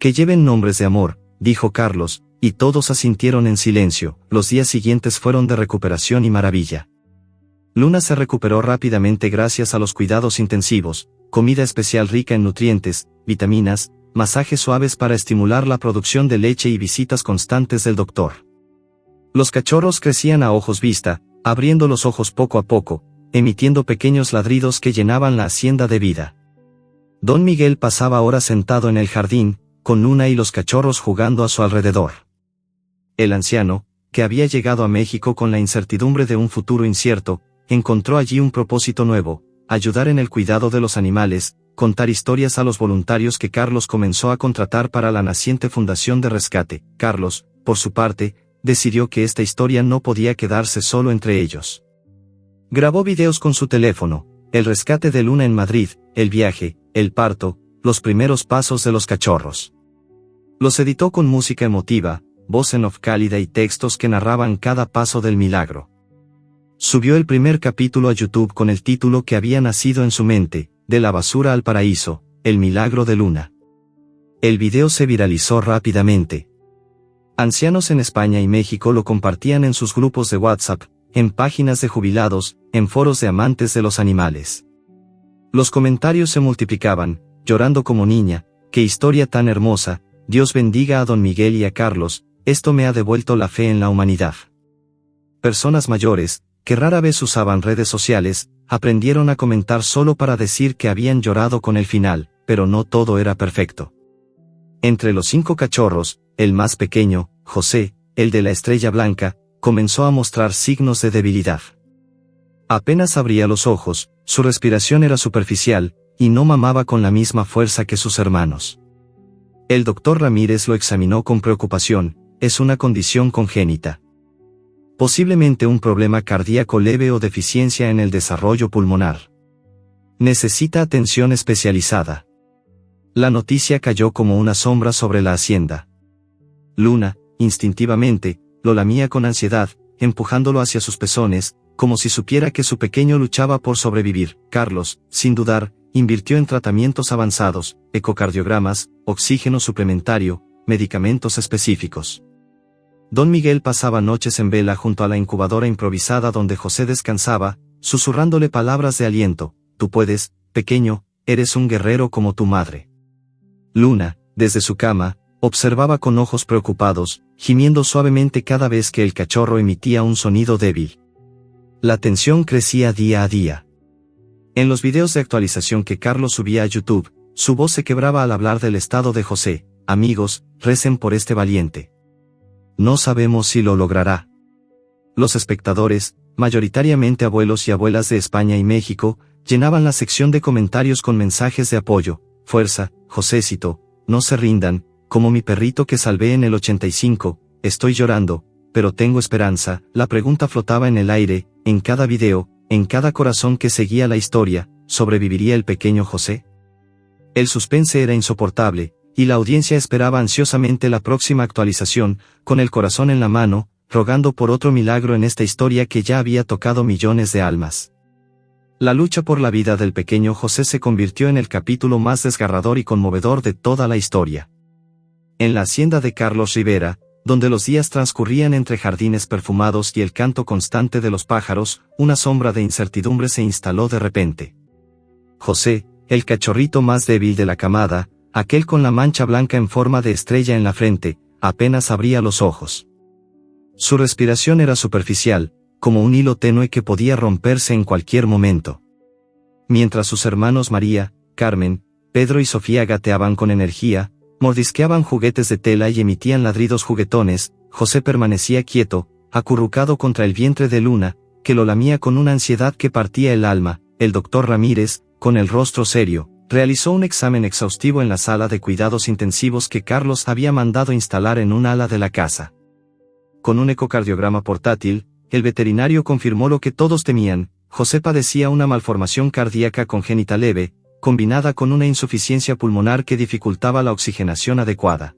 A: «Que lleven nombres de amor», dijo Carlos, y todos asintieron en silencio. Los días siguientes fueron de recuperación y maravilla. Luna se recuperó rápidamente gracias a los cuidados intensivos, comida especial rica en nutrientes, vitaminas, masajes suaves para estimular la producción de leche y visitas constantes del doctor. Los cachorros crecían a ojos vista, abriendo los ojos poco a poco, emitiendo pequeños ladridos que llenaban la hacienda de vida. Don Miguel pasaba horas sentado en el jardín, con Luna y los cachorros jugando a su alrededor. El anciano, que había llegado a México con la incertidumbre de un futuro incierto, encontró allí un propósito nuevo: ayudar en el cuidado de los animales, contar historias a los voluntarios que Carlos comenzó a contratar para la naciente Fundación de Rescate. Carlos, por su parte, decidió que esta historia no podía quedarse solo entre ellos. Grabó videos con su teléfono: el rescate de Luna en Madrid, el viaje, el parto, los primeros pasos de los cachorros. Los editó con música emotiva, voz en off cálida y textos que narraban cada paso del milagro. Subió el primer capítulo a YouTube con el título que había nacido en su mente: De la basura al paraíso, el milagro de Luna. El video se viralizó rápidamente. Ancianos en España y México lo compartían en sus grupos de WhatsApp, en páginas de jubilados, en foros de amantes de los animales. Los comentarios se multiplicaban: llorando como niña, qué historia tan hermosa, Dios bendiga a don Miguel y a Carlos, esto me ha devuelto la fe en la humanidad. Personas mayores, que rara vez usaban redes sociales, aprendieron a comentar solo para decir que habían llorado con el final, pero no todo era perfecto. Entre los 5 cachorros, el más pequeño, José, el de la estrella blanca, comenzó a mostrar signos de debilidad. Apenas abría los ojos, su respiración era superficial, y no mamaba con la misma fuerza que sus hermanos. El doctor Ramírez lo examinó con preocupación: es una condición congénita. Posiblemente un problema cardíaco leve o deficiencia en el desarrollo pulmonar. Necesita atención especializada. La noticia cayó como una sombra sobre la hacienda. Luna, instintivamente, lo lamía con ansiedad, empujándolo hacia sus pezones, como si supiera que su pequeño luchaba por sobrevivir. Carlos, sin dudar, invirtió en tratamientos avanzados, ecocardiogramas, oxígeno suplementario, medicamentos específicos. Don Miguel pasaba noches en vela junto a la incubadora improvisada donde José descansaba, susurrándole palabras de aliento: tú puedes, pequeño, eres un guerrero como tu madre. Luna, desde su cama, observaba con ojos preocupados, gimiendo suavemente cada vez que el cachorro emitía un sonido débil. La tensión crecía día a día. En los videos de actualización que Carlos subía a YouTube, su voz se quebraba al hablar del estado de José: amigos, recen por este valiente. No sabemos si lo logrará. Los espectadores, mayoritariamente abuelos y abuelas de España y México, llenaban la sección de comentarios con mensajes de apoyo: fuerza, Josécito, no se rindan, como mi perrito que salvé en el 85, estoy llorando, pero tengo esperanza. La pregunta flotaba en el aire, en cada video, en cada corazón que seguía la historia: ¿sobreviviría el pequeño José? El suspense era insoportable, y la audiencia esperaba ansiosamente la próxima actualización, con el corazón en la mano, rogando por otro milagro en esta historia que ya había tocado millones de almas. La lucha por la vida del pequeño José se convirtió en el capítulo más desgarrador y conmovedor de toda la historia. En la hacienda de Carlos Rivera, donde los días transcurrían entre jardines perfumados y el canto constante de los pájaros, una sombra de incertidumbre se instaló de repente. José, el cachorrito más débil de la camada, aquel con la mancha blanca en forma de estrella en la frente, apenas abría los ojos. Su respiración era superficial, como un hilo tenue que podía romperse en cualquier momento. Mientras sus hermanos María, Carmen, Pedro y Sofía gateaban con energía, mordisqueaban juguetes de tela y emitían ladridos juguetones, José permanecía quieto, acurrucado contra el vientre de Luna, que lo lamía con una ansiedad que partía el alma. El doctor Ramírez, con el rostro serio, realizó un examen exhaustivo en la sala de cuidados intensivos que Carlos había mandado instalar en un ala de la casa. Con un ecocardiograma portátil, el veterinario confirmó lo que todos temían: José padecía una malformación cardíaca congénita leve, combinada con una insuficiencia pulmonar que dificultaba la oxigenación adecuada.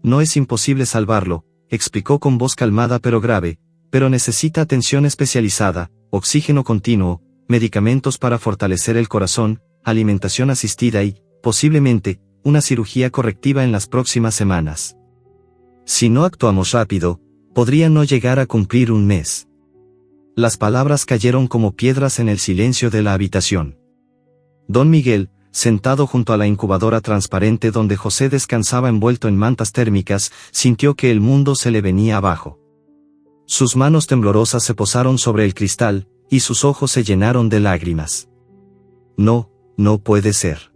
A: No es imposible salvarlo, explicó con voz calmada pero grave, pero necesita atención especializada, oxígeno continuo, medicamentos para fortalecer el corazón, alimentación asistida y, posiblemente, una cirugía correctiva en las próximas semanas. Si no actuamos rápido, podría no llegar a cumplir un mes. Las palabras cayeron como piedras en el silencio de la habitación. Don Miguel, sentado junto a la incubadora transparente donde José descansaba envuelto en mantas térmicas, sintió que el mundo se le venía abajo. Sus manos temblorosas se posaron sobre el cristal, y sus ojos se llenaron de lágrimas. No, no puede ser.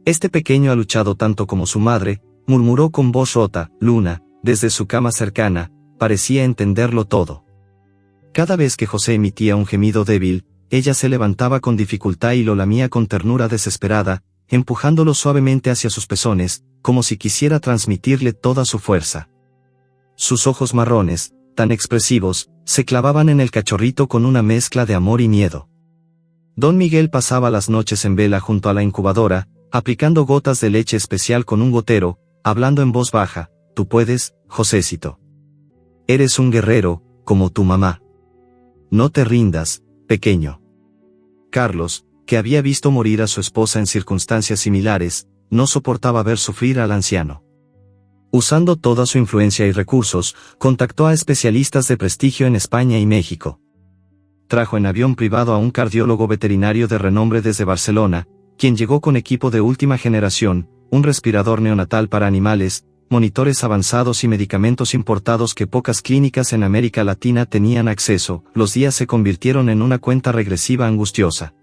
A: Este pequeño ha luchado tanto como su madre, murmuró con voz rota. Luna, desde su cama cercana, parecía entenderlo todo. Cada vez que José emitía un gemido débil, ella se levantaba con dificultad y lo lamía con ternura desesperada, empujándolo suavemente hacia sus pezones, como si quisiera transmitirle toda su fuerza. Sus ojos marrones, tan expresivos, se clavaban en el cachorrito con una mezcla de amor y miedo. Don Miguel pasaba las noches en vela junto a la incubadora, aplicando gotas de leche especial con un gotero, hablando en voz baja. Tú puedes, Josécito. Eres un guerrero, como tu mamá. No te rindas, pequeño. Carlos, que había visto morir a su esposa en circunstancias similares, no soportaba ver sufrir al anciano. Usando toda su influencia y recursos, contactó a especialistas de prestigio en España y México. Trajo en avión privado a un cardiólogo veterinario de renombre desde Barcelona, quien llegó con equipo de última generación, un respirador neonatal para animales, monitores avanzados y medicamentos importados que pocas clínicas en América Latina tenían acceso. Los días se convirtieron en una cuenta regresiva angustiosa.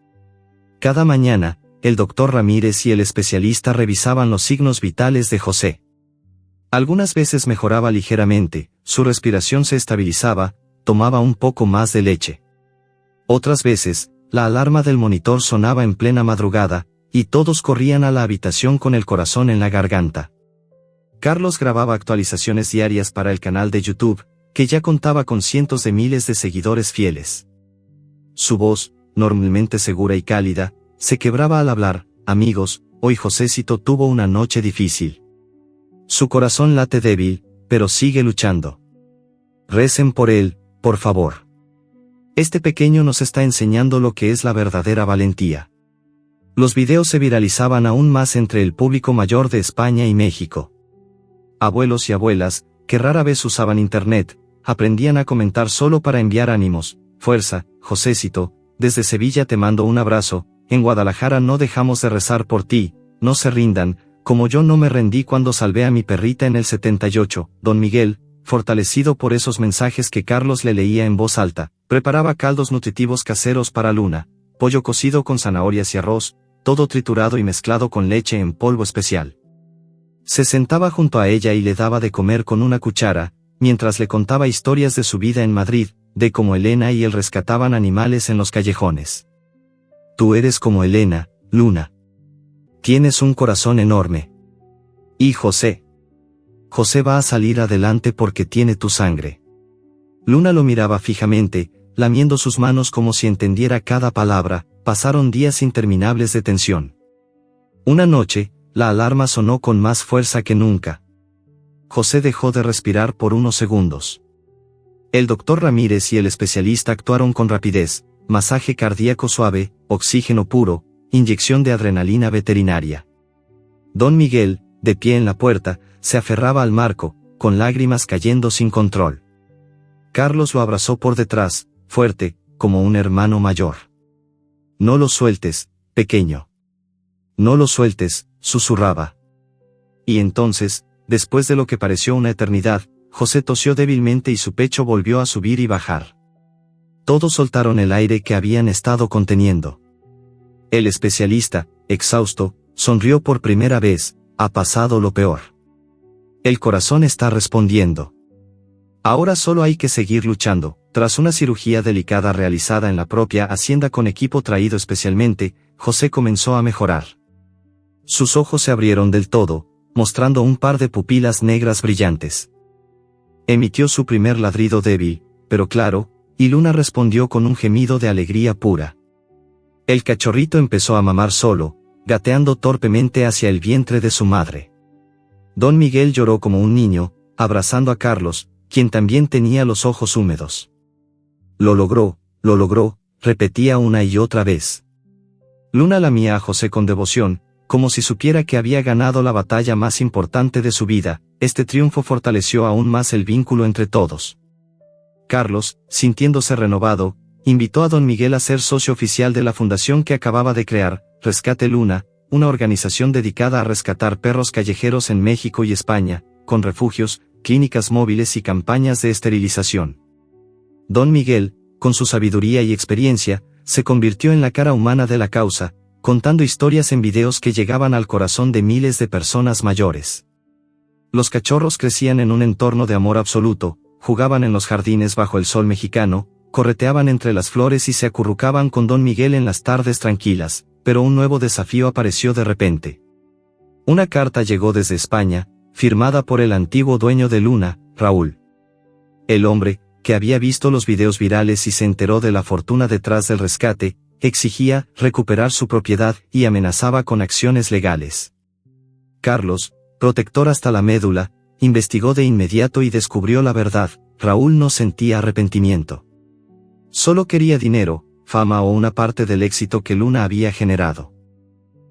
A: Cada mañana, el doctor Ramírez y el especialista revisaban los signos vitales de José. Algunas veces mejoraba ligeramente, su respiración se estabilizaba, tomaba un poco más de leche. Otras veces, la alarma del monitor sonaba en plena madrugada, y todos corrían a la habitación con el corazón en la garganta. Carlos grababa actualizaciones diarias para el canal de YouTube, que ya contaba con cientos de miles de seguidores fieles. Su voz, normalmente segura y cálida, se quebraba al hablar. Amigos, hoy Josécito tuvo una noche difícil. Su corazón late débil, pero sigue luchando. Recen por él, por favor. Este pequeño nos está enseñando lo que es la verdadera valentía. Los videos se viralizaban aún más entre el público mayor de España y México. Abuelos y abuelas, que rara vez usaban internet, aprendían a comentar solo para enviar ánimos. Fuerza, Josécito, desde Sevilla te mando un abrazo. En Guadalajara no dejamos de rezar por ti, no se rindan, como yo no me rendí cuando salvé a mi perrita en el 78. Don Miguel, fortalecido por esos mensajes que Carlos le leía en voz alta, preparaba caldos nutritivos caseros para Luna, pollo cocido con zanahorias y arroz, todo triturado y mezclado con leche en polvo especial. Se sentaba junto a ella y le daba de comer con una cuchara, mientras le contaba historias de su vida en Madrid, de cómo Elena y él rescataban animales en los callejones. Tú eres como Elena, Luna. Tienes un corazón enorme. Y José. José va a salir adelante porque tiene tu sangre. Luna lo miraba fijamente, lamiendo sus manos como si entendiera cada palabra. Pasaron días interminables de tensión. Una noche, la alarma sonó con más fuerza que nunca. José dejó de respirar por unos segundos. El doctor Ramírez y el especialista actuaron con rapidez, masaje cardíaco suave, oxígeno puro, inyección de adrenalina veterinaria. Don Miguel, de pie en la puerta, se aferraba al marco, con lágrimas cayendo sin control. Carlos lo abrazó por detrás, fuerte, como un hermano mayor. No lo sueltes, pequeño. No lo sueltes, susurraba. Y entonces, después de lo que pareció una eternidad, José tosió débilmente y su pecho volvió a subir y bajar. Todos soltaron el aire que habían estado conteniendo. El especialista, exhausto, sonrió por primera vez. Ha pasado lo peor. El corazón está respondiendo. Ahora solo hay que seguir luchando. Tras una cirugía delicada realizada en la propia hacienda con equipo traído especialmente, José comenzó a mejorar. Sus ojos se abrieron del todo, mostrando un par de pupilas negras brillantes. Emitió su primer ladrido débil, pero claro, y Luna respondió con un gemido de alegría pura. El cachorrito empezó a mamar solo, gateando torpemente hacia el vientre de su madre. Don Miguel lloró como un niño, abrazando a Carlos, quien también tenía los ojos húmedos. Lo logró, repetía una y otra vez. Luna lamía a José con devoción, como si supiera que había ganado la batalla más importante de su vida. Este triunfo fortaleció aún más el vínculo entre todos. Carlos, sintiéndose renovado, invitó a Don Miguel a ser socio oficial de la fundación que acababa de crear, Rescate Luna, una organización dedicada a rescatar perros callejeros en México y España, con refugios, clínicas móviles y campañas de esterilización. Don Miguel, con su sabiduría y experiencia, se convirtió en la cara humana de la causa, contando historias en videos que llegaban al corazón de miles de personas mayores. Los cachorros crecían en un entorno de amor absoluto, jugaban en los jardines bajo el sol mexicano, correteaban entre las flores y se acurrucaban con Don Miguel en las tardes tranquilas, pero un nuevo desafío apareció de repente. Una carta llegó desde España, firmada por el antiguo dueño de Luna, Raúl. El hombre, que había visto los videos virales y se enteró de la fortuna detrás del rescate, exigía recuperar su propiedad y amenazaba con acciones legales. Carlos, protector hasta la médula, investigó de inmediato y descubrió la verdad. Raúl no sentía arrepentimiento. Solo quería dinero, fama o una parte del éxito que Luna había generado.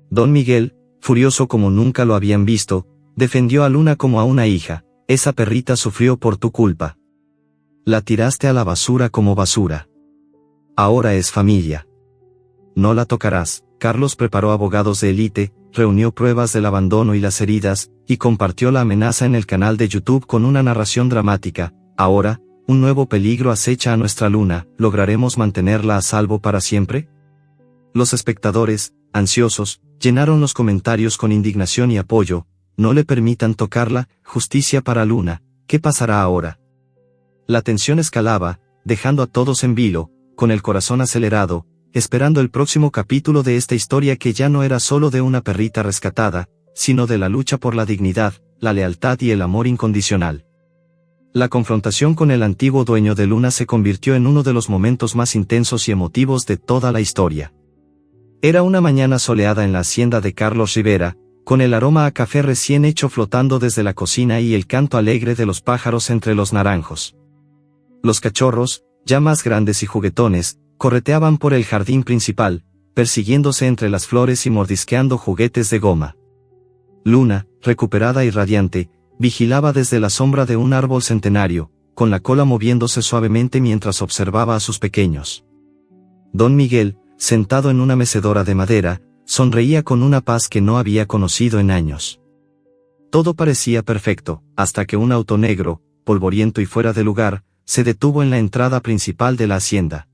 A: Don Miguel, furioso como nunca lo habían visto, defendió a Luna como a una hija. Esa perrita sufrió por tu culpa. La tiraste a la basura como basura. Ahora es familia. No la tocarás. Carlos preparó abogados de élite, reunió pruebas del abandono y las heridas, y compartió la amenaza en el canal de YouTube con una narración dramática. Ahora, un nuevo peligro acecha a nuestra Luna, ¿lograremos mantenerla a salvo para siempre? Los espectadores, ansiosos, llenaron los comentarios con indignación y apoyo. No le permitan tocarla, justicia para Luna. ¿Qué pasará ahora? La tensión escalaba, dejando a todos en vilo, con el corazón acelerado, esperando el próximo capítulo de esta historia que ya no era solo de una perrita rescatada, sino de la lucha por la dignidad, la lealtad y el amor incondicional. La confrontación con el antiguo dueño de Luna se convirtió en uno de los momentos más intensos y emotivos de toda la historia. Era una mañana soleada en la hacienda de Carlos Rivera, con el aroma a café recién hecho flotando desde la cocina y el canto alegre de los pájaros entre los naranjos. Los cachorros, ya más grandes y juguetones, correteaban por el jardín principal, persiguiéndose entre las flores y mordisqueando juguetes de goma. Luna, recuperada y radiante, vigilaba desde la sombra de un árbol centenario, con la cola moviéndose suavemente mientras observaba a sus pequeños. Don Miguel, sentado en una mecedora de madera, sonreía con una paz que no había conocido en años. Todo parecía perfecto, hasta que un auto negro, polvoriento y fuera de lugar, se detuvo en la entrada principal de la hacienda.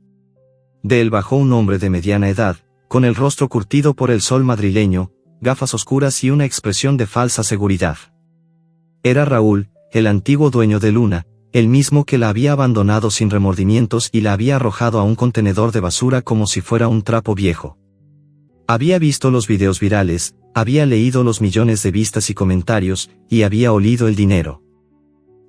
A: De él bajó un hombre de mediana edad, con el rostro curtido por el sol madrileño, gafas oscuras y una expresión de falsa seguridad. Era Raúl, el antiguo dueño de Luna, el mismo que la había abandonado sin remordimientos y la había arrojado a un contenedor de basura como si fuera un trapo viejo. Había visto los videos virales, había leído los millones de vistas y comentarios, y había olido el dinero.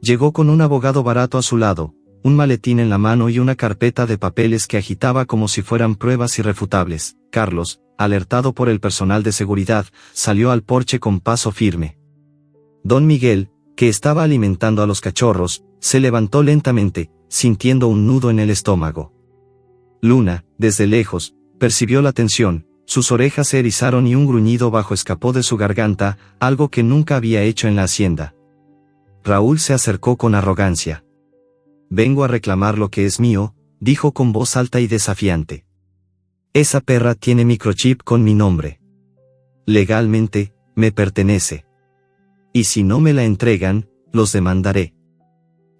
A: Llegó con un abogado barato a su lado, un maletín en la mano y una carpeta de papeles que agitaba como si fueran pruebas irrefutables. Carlos, alertado por el personal de seguridad, salió al porche con paso firme. Don Miguel, que estaba alimentando a los cachorros, se levantó lentamente, sintiendo un nudo en el estómago. Luna, desde lejos, percibió la tensión, sus orejas se erizaron y un gruñido bajo escapó de su garganta, algo que nunca había hecho en la hacienda. Raúl se acercó con arrogancia. «Vengo a reclamar lo que es mío», dijo con voz alta y desafiante. «Esa perra tiene microchip con mi nombre. Legalmente, me pertenece. Y si no me la entregan, los demandaré.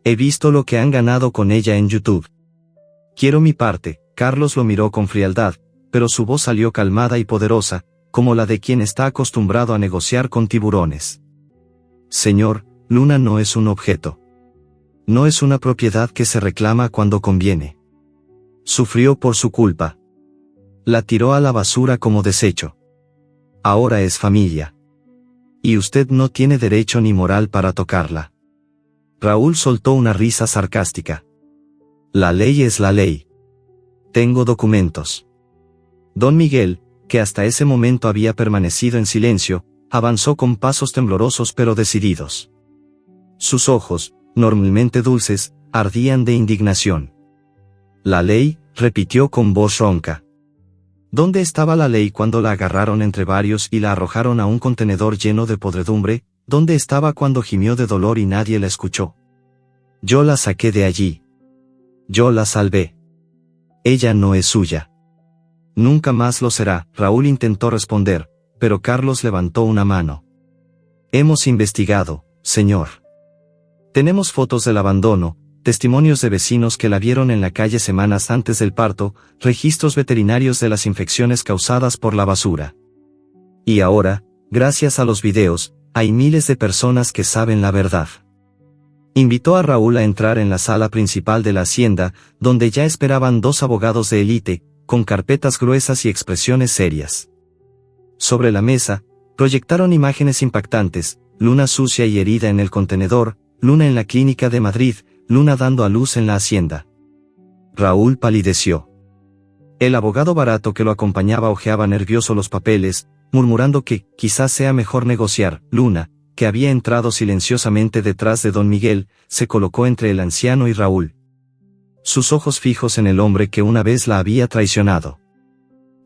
A: He visto lo que han ganado con ella en YouTube. Quiero mi parte». Carlos lo miró con frialdad, pero su voz salió calmada y poderosa, como la de quien está acostumbrado a negociar con tiburones. «Señor, Luna no es un objeto. No es una propiedad que se reclama cuando conviene. Sufrió por su culpa. La tiró a la basura como desecho. Ahora es familia. Y usted no tiene derecho ni moral para tocarla». Raúl soltó una risa sarcástica. «La ley es la ley. Tengo documentos». Don Miguel, que hasta ese momento había permanecido en silencio, avanzó con pasos temblorosos pero decididos. Sus ojos, normalmente dulces, ardían de indignación. «La ley», repitió con voz ronca. ¿Dónde estaba la ley cuando la agarraron entre varios y la arrojaron a un contenedor lleno de podredumbre? ¿Dónde estaba cuando gimió de dolor y nadie la escuchó? Yo la saqué de allí. Yo la salvé. Ella no es suya. Nunca más lo será. Raúl intentó responder, pero Carlos levantó una mano. «Hemos investigado, señor. Tenemos fotos del abandono, testimonios de vecinos que la vieron en la calle semanas antes del parto, registros veterinarios de las infecciones causadas por la basura. Y ahora, gracias a los videos, hay miles de personas que saben la verdad. Invitó a Raúl a entrar en la sala principal de la hacienda, donde ya esperaban dos abogados de élite, con carpetas gruesas y expresiones serias. Sobre la mesa, proyectaron imágenes impactantes: Luna sucia y herida en el contenedor, Luna en la clínica de Madrid, Luna dando a luz en la hacienda. Raúl palideció. El abogado barato que lo acompañaba hojeaba nervioso los papeles, murmurando que quizás sea mejor negociar. Luna, que había entrado silenciosamente detrás de don Miguel, se colocó entre el anciano y Raúl. Sus ojos fijos en el hombre que una vez la había traicionado.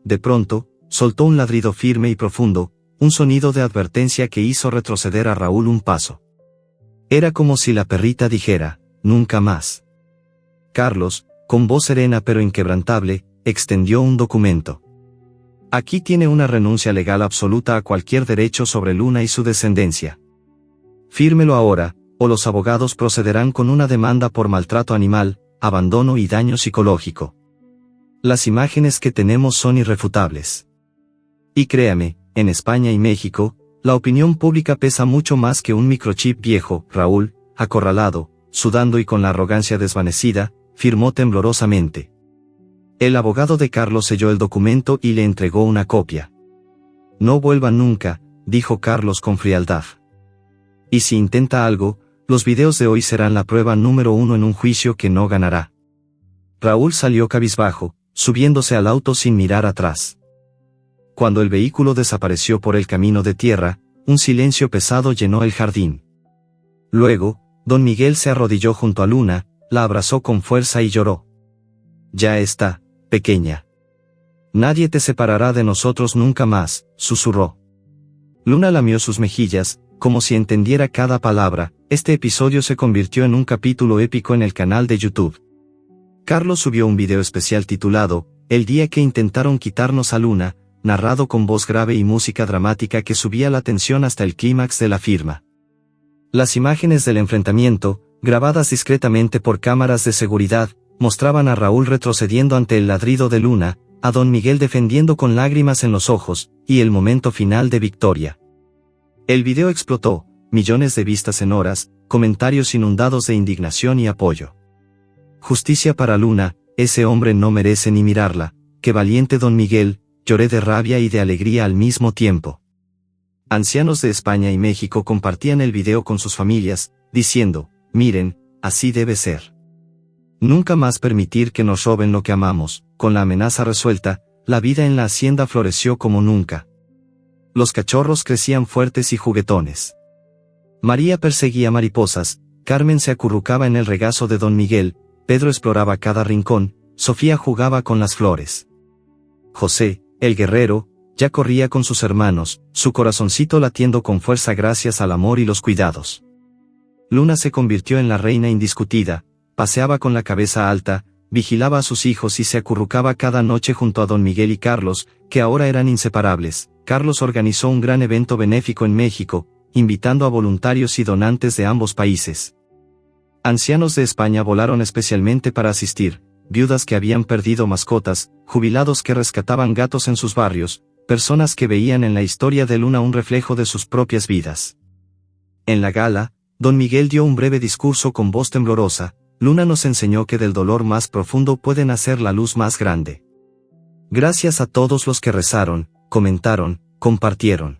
A: De pronto, soltó un ladrido firme y profundo, un sonido de advertencia que hizo retroceder a Raúl un paso. Era como si la perrita dijera: nunca más. Carlos, con voz serena pero inquebrantable, extendió un documento. Aquí tiene una renuncia legal absoluta a cualquier derecho sobre Luna y su descendencia. Fírmelo ahora, o los abogados procederán con una demanda por maltrato animal, abandono y daño psicológico. Las imágenes que tenemos son irrefutables. Y créame, en España y México, la opinión pública pesa mucho más que un microchip viejo. Raúl, acorralado, sudando y con la arrogancia desvanecida, firmó temblorosamente. El abogado de Carlos selló el documento y le entregó una copia. No vuelva nunca, dijo Carlos con frialdad. Y si intenta algo, los videos de hoy serán la prueba número 1 en un juicio que no ganará. Raúl salió cabizbajo, subiéndose al auto sin mirar atrás. Cuando el vehículo desapareció por el camino de tierra, un silencio pesado llenó el jardín. Luego, don Miguel se arrodilló junto a Luna, la abrazó con fuerza y lloró. Ya está, pequeña. Nadie te separará de nosotros nunca más, susurró. Luna lamió sus mejillas, como si entendiera cada palabra. Este episodio se convirtió en un capítulo épico en el canal de YouTube. Carlos subió un video especial titulado El día que intentaron quitarnos a Luna, narrado con voz grave y música dramática que subía la tensión hasta el clímax de la firma. Las imágenes del enfrentamiento, grabadas discretamente por cámaras de seguridad, mostraban a Raúl retrocediendo ante el ladrido de Luna, a don Miguel defendiendo con lágrimas en los ojos, y el momento final de victoria. El video explotó, millones de vistas en horas, comentarios inundados de indignación y apoyo. Justicia para Luna, ese hombre no merece ni mirarla. Qué valiente don Miguel, lloré de rabia y de alegría al mismo tiempo. Ancianos de España y México compartían el video con sus familias, diciendo: miren, así debe ser. Nunca más permitir que nos roben lo que amamos. Con la amenaza resuelta, la vida en la hacienda floreció como nunca. Los cachorros crecían fuertes y juguetones. María perseguía mariposas, Carmen se acurrucaba en el regazo de don Miguel, Pedro exploraba cada rincón, Sofía jugaba con las flores. José, el guerrero, ya corría con sus hermanos, su corazoncito latiendo con fuerza gracias al amor y los cuidados. Luna se convirtió en la reina indiscutida, paseaba con la cabeza alta, vigilaba a sus hijos y se acurrucaba cada noche junto a don Miguel y Carlos, que ahora eran inseparables. Carlos organizó un gran evento benéfico en México, invitando a voluntarios y donantes de ambos países. Ancianos de España volaron especialmente para asistir, viudas que habían perdido mascotas, jubilados que rescataban gatos en sus barrios, personas que veían en la historia de Luna un reflejo de sus propias vidas. En la gala, don Miguel dio un breve discurso con voz temblorosa: Luna nos enseñó que del dolor más profundo puede nacer la luz más grande. Gracias a todos los que rezaron, comentaron, compartieron.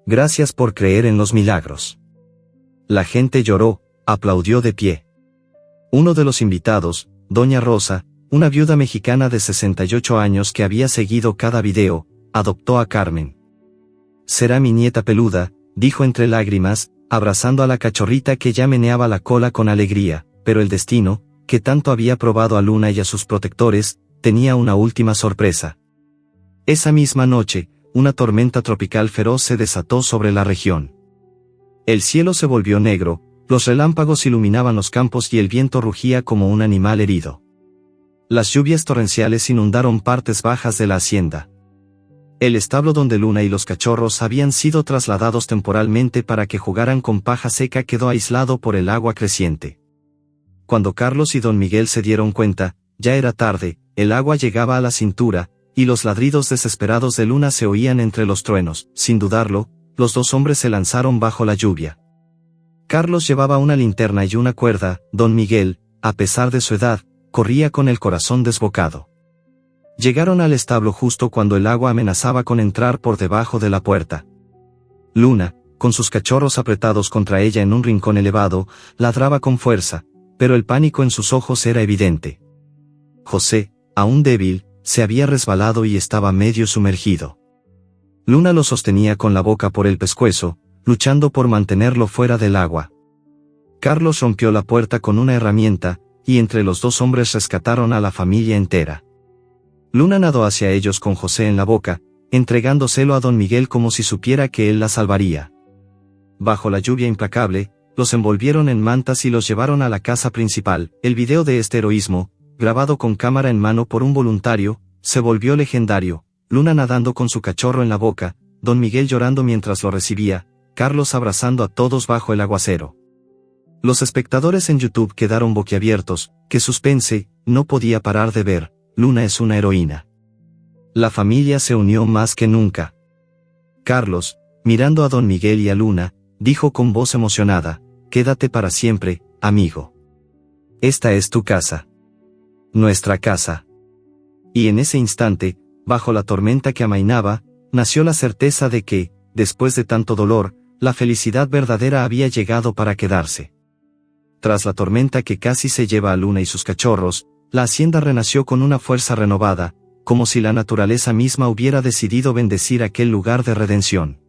A: Gracias por creer en los milagros. La gente lloró, aplaudió de pie. Uno de los invitados, doña Rosa, una viuda mexicana de 68 años que había seguido cada video, adoptó a Carmen. Será mi nieta peluda, dijo entre lágrimas, abrazando a la cachorrita que ya meneaba la cola con alegría, pero el destino, que tanto había probado a Luna y a sus protectores, tenía una última sorpresa. Esa misma noche, una tormenta tropical feroz se desató sobre la región. El cielo se volvió negro, los relámpagos iluminaban los campos y el viento rugía como un animal herido. Las lluvias torrenciales inundaron partes bajas de la hacienda. El establo donde Luna y los cachorros habían sido trasladados temporalmente para que jugaran con paja seca quedó aislado por el agua creciente. cuando Carlos y don Miguel se dieron cuenta, ya era tarde, el agua llegaba a la cintura, y los ladridos desesperados de Luna se oían entre los truenos. Sin dudarlo, los dos hombres se lanzaron bajo la lluvia. Carlos llevaba una linterna y una cuerda, don Miguel, a pesar de su edad, corría con el corazón desbocado. Llegaron al establo justo cuando el agua amenazaba con entrar por debajo de la puerta. Luna, con sus cachorros apretados contra ella en un rincón elevado, ladraba con fuerza, pero el pánico en sus ojos era evidente. José, aún débil, se había resbalado y estaba medio sumergido. Luna lo sostenía con la boca por el pescuezo, luchando por mantenerlo fuera del agua. Carlos rompió la puerta con una herramienta, y entre los dos hombres rescataron a la familia entera. Luna nadó hacia ellos con José en la boca, entregándoselo a don Miguel como si supiera que él la salvaría. Bajo la lluvia implacable, los envolvieron en mantas y los llevaron a la casa principal. El video de este heroísmo, grabado con cámara en mano por un voluntario, se volvió legendario. Luna nadando con su cachorro en la boca, don Miguel llorando mientras lo recibía, Carlos abrazando a todos bajo el aguacero. Los espectadores en YouTube quedaron boquiabiertos. ¡Qué suspense! No podía parar de ver. Luna es una heroína. La familia se unió más que nunca. Carlos, mirando a don Miguel y a Luna, dijo con voz emocionada: «Quédate para siempre, amigo. Esta es tu casa. Nuestra casa». Y en ese instante, bajo la tormenta que amainaba, nació la certeza de que, después de tanto dolor, la felicidad verdadera había llegado para quedarse. Tras la tormenta que casi se lleva a Luna y sus cachorros, la hacienda renació con una fuerza renovada, como si la naturaleza misma hubiera decidido bendecir aquel lugar de redención.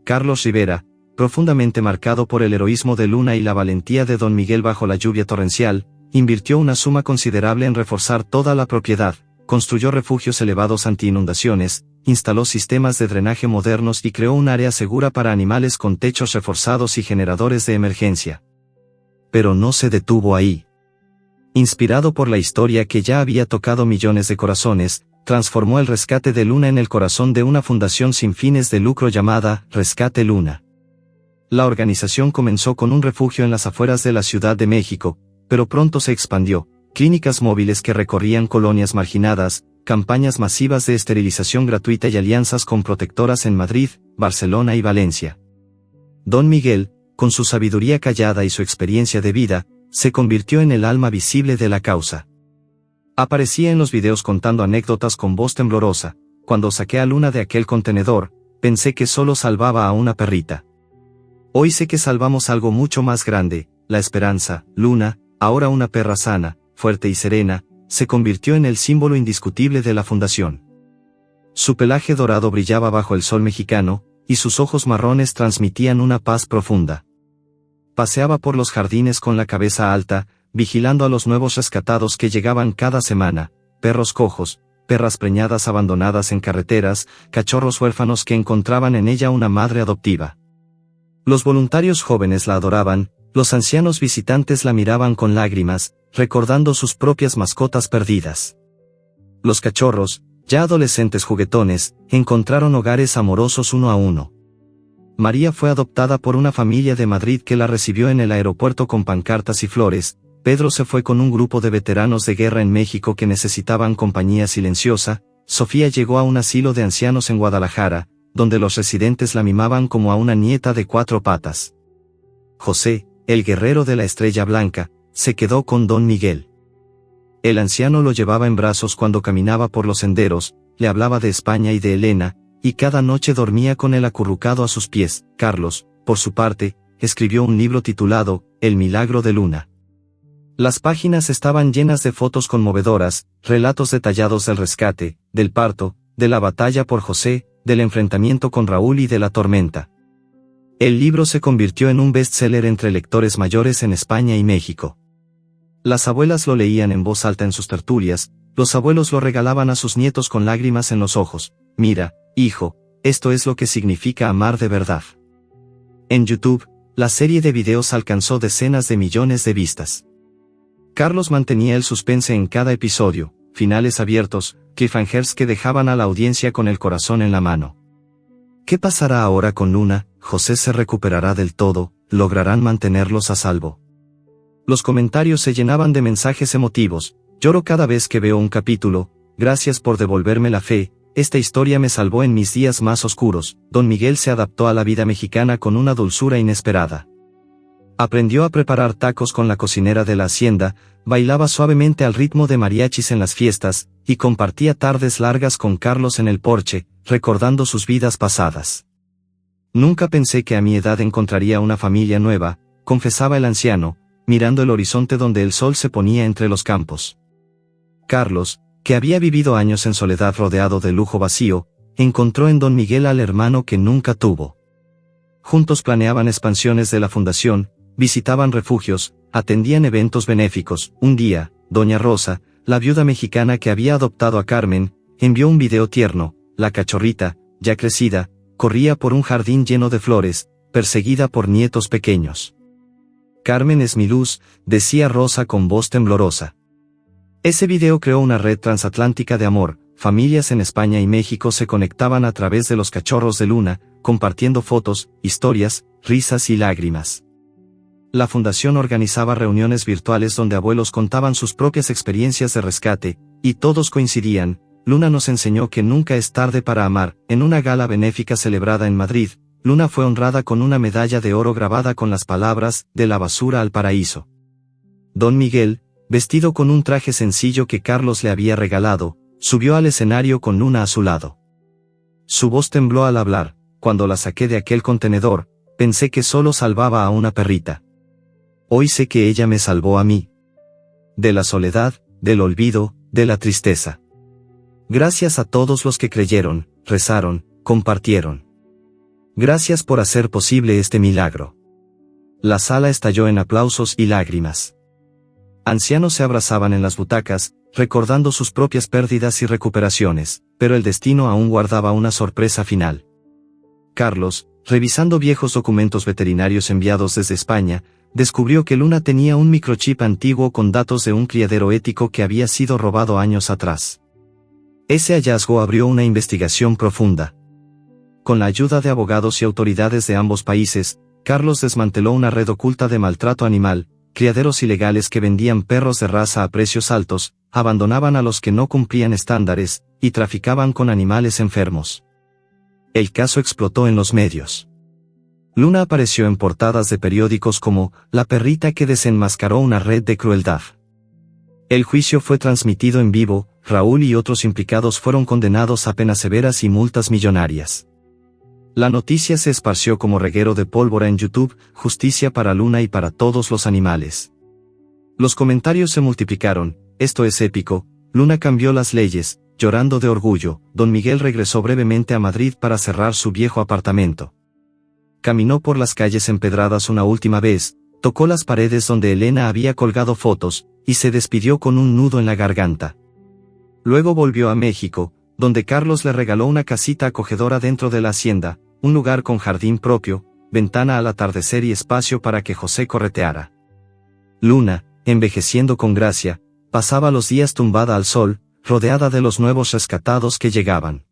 A: Carlos Rivera, profundamente marcado por el heroísmo de Luna y la valentía de don Miguel bajo la lluvia torrencial, invirtió una suma considerable en reforzar toda la propiedad, construyó refugios elevados anti-inundaciones, instaló sistemas de drenaje modernos y creó un área segura para animales con techos reforzados y generadores de emergencia. Pero no se detuvo ahí. Inspirado por la historia que ya había tocado millones de corazones, transformó el rescate de Luna en el corazón de una fundación sin fines de lucro llamada Rescate Luna. La organización comenzó con un refugio en las afueras de la Ciudad de México, pero pronto se expandió. Clínicas móviles que recorrían colonias marginadas, campañas masivas de esterilización gratuita y alianzas con protectoras en Madrid, Barcelona y Valencia. Don Miguel, con su sabiduría callada y su experiencia de vida, se convirtió en el alma visible de la causa. Aparecía en los videos contando anécdotas con voz temblorosa: «Cuando saqué a Luna de aquel contenedor, pensé que solo salvaba a una perrita. Hoy sé que salvamos algo mucho más grande, la esperanza». Luna, ahora una perra sana, fuerte y serena, se convirtió en el símbolo indiscutible de la fundación. Su pelaje dorado brillaba bajo el sol mexicano, y sus ojos marrones transmitían una paz profunda. Paseaba por los jardines con la cabeza alta, vigilando a los nuevos rescatados que llegaban cada semana: perros cojos, perras preñadas abandonadas en carreteras, cachorros huérfanos que encontraban en ella una madre adoptiva. Los voluntarios jóvenes la adoraban, los ancianos visitantes la miraban con lágrimas, recordando sus propias mascotas perdidas. Los cachorros, ya adolescentes juguetones, encontraron hogares amorosos uno a uno. María fue adoptada por una familia de Madrid que la recibió en el aeropuerto con pancartas y flores. Pedro se fue con un grupo de veteranos de guerra en México que necesitaban compañía silenciosa. Sofía llegó a un asilo de ancianos en Guadalajara, donde los residentes la mimaban como a una nieta de 4 patas. José, el guerrero de la estrella blanca, se quedó con don Miguel. El anciano lo llevaba en brazos cuando caminaba por los senderos, le hablaba de España y de Elena, y cada noche dormía con él acurrucado a sus pies. Carlos, por su parte, escribió un libro titulado El milagro de Luna. Las páginas estaban llenas de fotos conmovedoras, relatos detallados del rescate, del parto, de la batalla por José, del enfrentamiento con Raúl y de la tormenta. El libro se convirtió en un bestseller entre lectores mayores en España y México. Las abuelas lo leían en voz alta en sus tertulias, los abuelos lo regalaban a sus nietos con lágrimas en los ojos: «Mira, hijo, esto es lo que significa amar de verdad». En YouTube, la serie de videos alcanzó decenas de millones de vistas. Carlos mantenía el suspense en cada episodio, finales abiertos, cliffhangers que dejaban a la audiencia con el corazón en la mano. ¿Qué pasará ahora con Luna? ¿José se recuperará del todo? ¿Lograrán mantenerlos a salvo? Los comentarios se llenaban de mensajes emotivos. Lloro cada vez que veo un capítulo. Gracias por devolverme la fe. Esta historia me salvó en mis días más oscuros. Don Miguel se adaptó a la vida mexicana con una dulzura inesperada. Aprendió a preparar tacos con la cocinera de la hacienda, bailaba suavemente al ritmo de mariachis en las fiestas, y compartía tardes largas con Carlos en el porche, recordando sus vidas pasadas. Nunca pensé que a mi edad encontraría una familia nueva, confesaba el anciano, mirando el horizonte donde el sol se ponía entre los campos. Carlos, que había vivido años en soledad rodeado de lujo vacío, encontró en Don Miguel al hermano que nunca tuvo. Juntos planeaban expansiones de la fundación, visitaban refugios, atendían eventos benéficos. Un día, doña Rosa, la viuda mexicana que había adoptado a Carmen, envió un video tierno. La cachorrita, ya crecida, corría por un jardín lleno de flores, perseguida por nietos pequeños. Carmen es mi luz, decía Rosa con voz temblorosa. Ese video creó una red transatlántica de amor. Familias en España y México se conectaban a través de los cachorros de Luna, compartiendo fotos, historias, risas y lágrimas. La fundación organizaba reuniones virtuales donde abuelos contaban sus propias experiencias de rescate, y todos coincidían. Luna nos enseñó que nunca es tarde para amar. En una gala benéfica celebrada en Madrid, Luna fue honrada con una medalla de oro grabada con las palabras, de la basura al paraíso. Don Miguel, vestido con un traje sencillo que Carlos le había regalado, subió al escenario con Luna a su lado. Su voz tembló al hablar. Cuando la saqué de aquel contenedor, pensé que solo salvaba a una perrita. Hoy sé que ella me salvó a mí. De la soledad, del olvido, de la tristeza. Gracias a todos los que creyeron, rezaron, compartieron. Gracias por hacer posible este milagro. La sala estalló en aplausos y lágrimas. Ancianos se abrazaban en las butacas, recordando sus propias pérdidas y recuperaciones, pero el destino aún guardaba una sorpresa final. Carlos, revisando viejos documentos veterinarios enviados desde España, descubrió que Luna tenía un microchip antiguo con datos de un criadero ético que había sido robado años atrás. Ese hallazgo abrió una investigación profunda. Con la ayuda de abogados y autoridades de ambos países, Carlos desmanteló una red oculta de maltrato animal, criaderos ilegales que vendían perros de raza a precios altos, abandonaban a los que no cumplían estándares, y traficaban con animales enfermos. El caso explotó en los medios. Luna apareció en portadas de periódicos como La perrita que desenmascaró una red de crueldad. El juicio fue transmitido en vivo. Raúl y otros implicados fueron condenados a penas severas y multas millonarias. La noticia se esparció como reguero de pólvora en YouTube. Justicia para Luna y para todos los animales. Los comentarios se multiplicaron. Esto es épico. Luna cambió las leyes. Llorando de orgullo, Don Miguel regresó brevemente a Madrid para cerrar su viejo apartamento. Caminó por las calles empedradas una última vez, tocó las paredes donde Elena había colgado fotos, y se despidió con un nudo en la garganta. Luego volvió a México, donde Carlos le regaló una casita acogedora dentro de la hacienda, un lugar con jardín propio, ventana al atardecer y espacio para que José correteara. Luna, envejeciendo con gracia, pasaba los días tumbada al sol, rodeada de los nuevos rescatados que llegaban.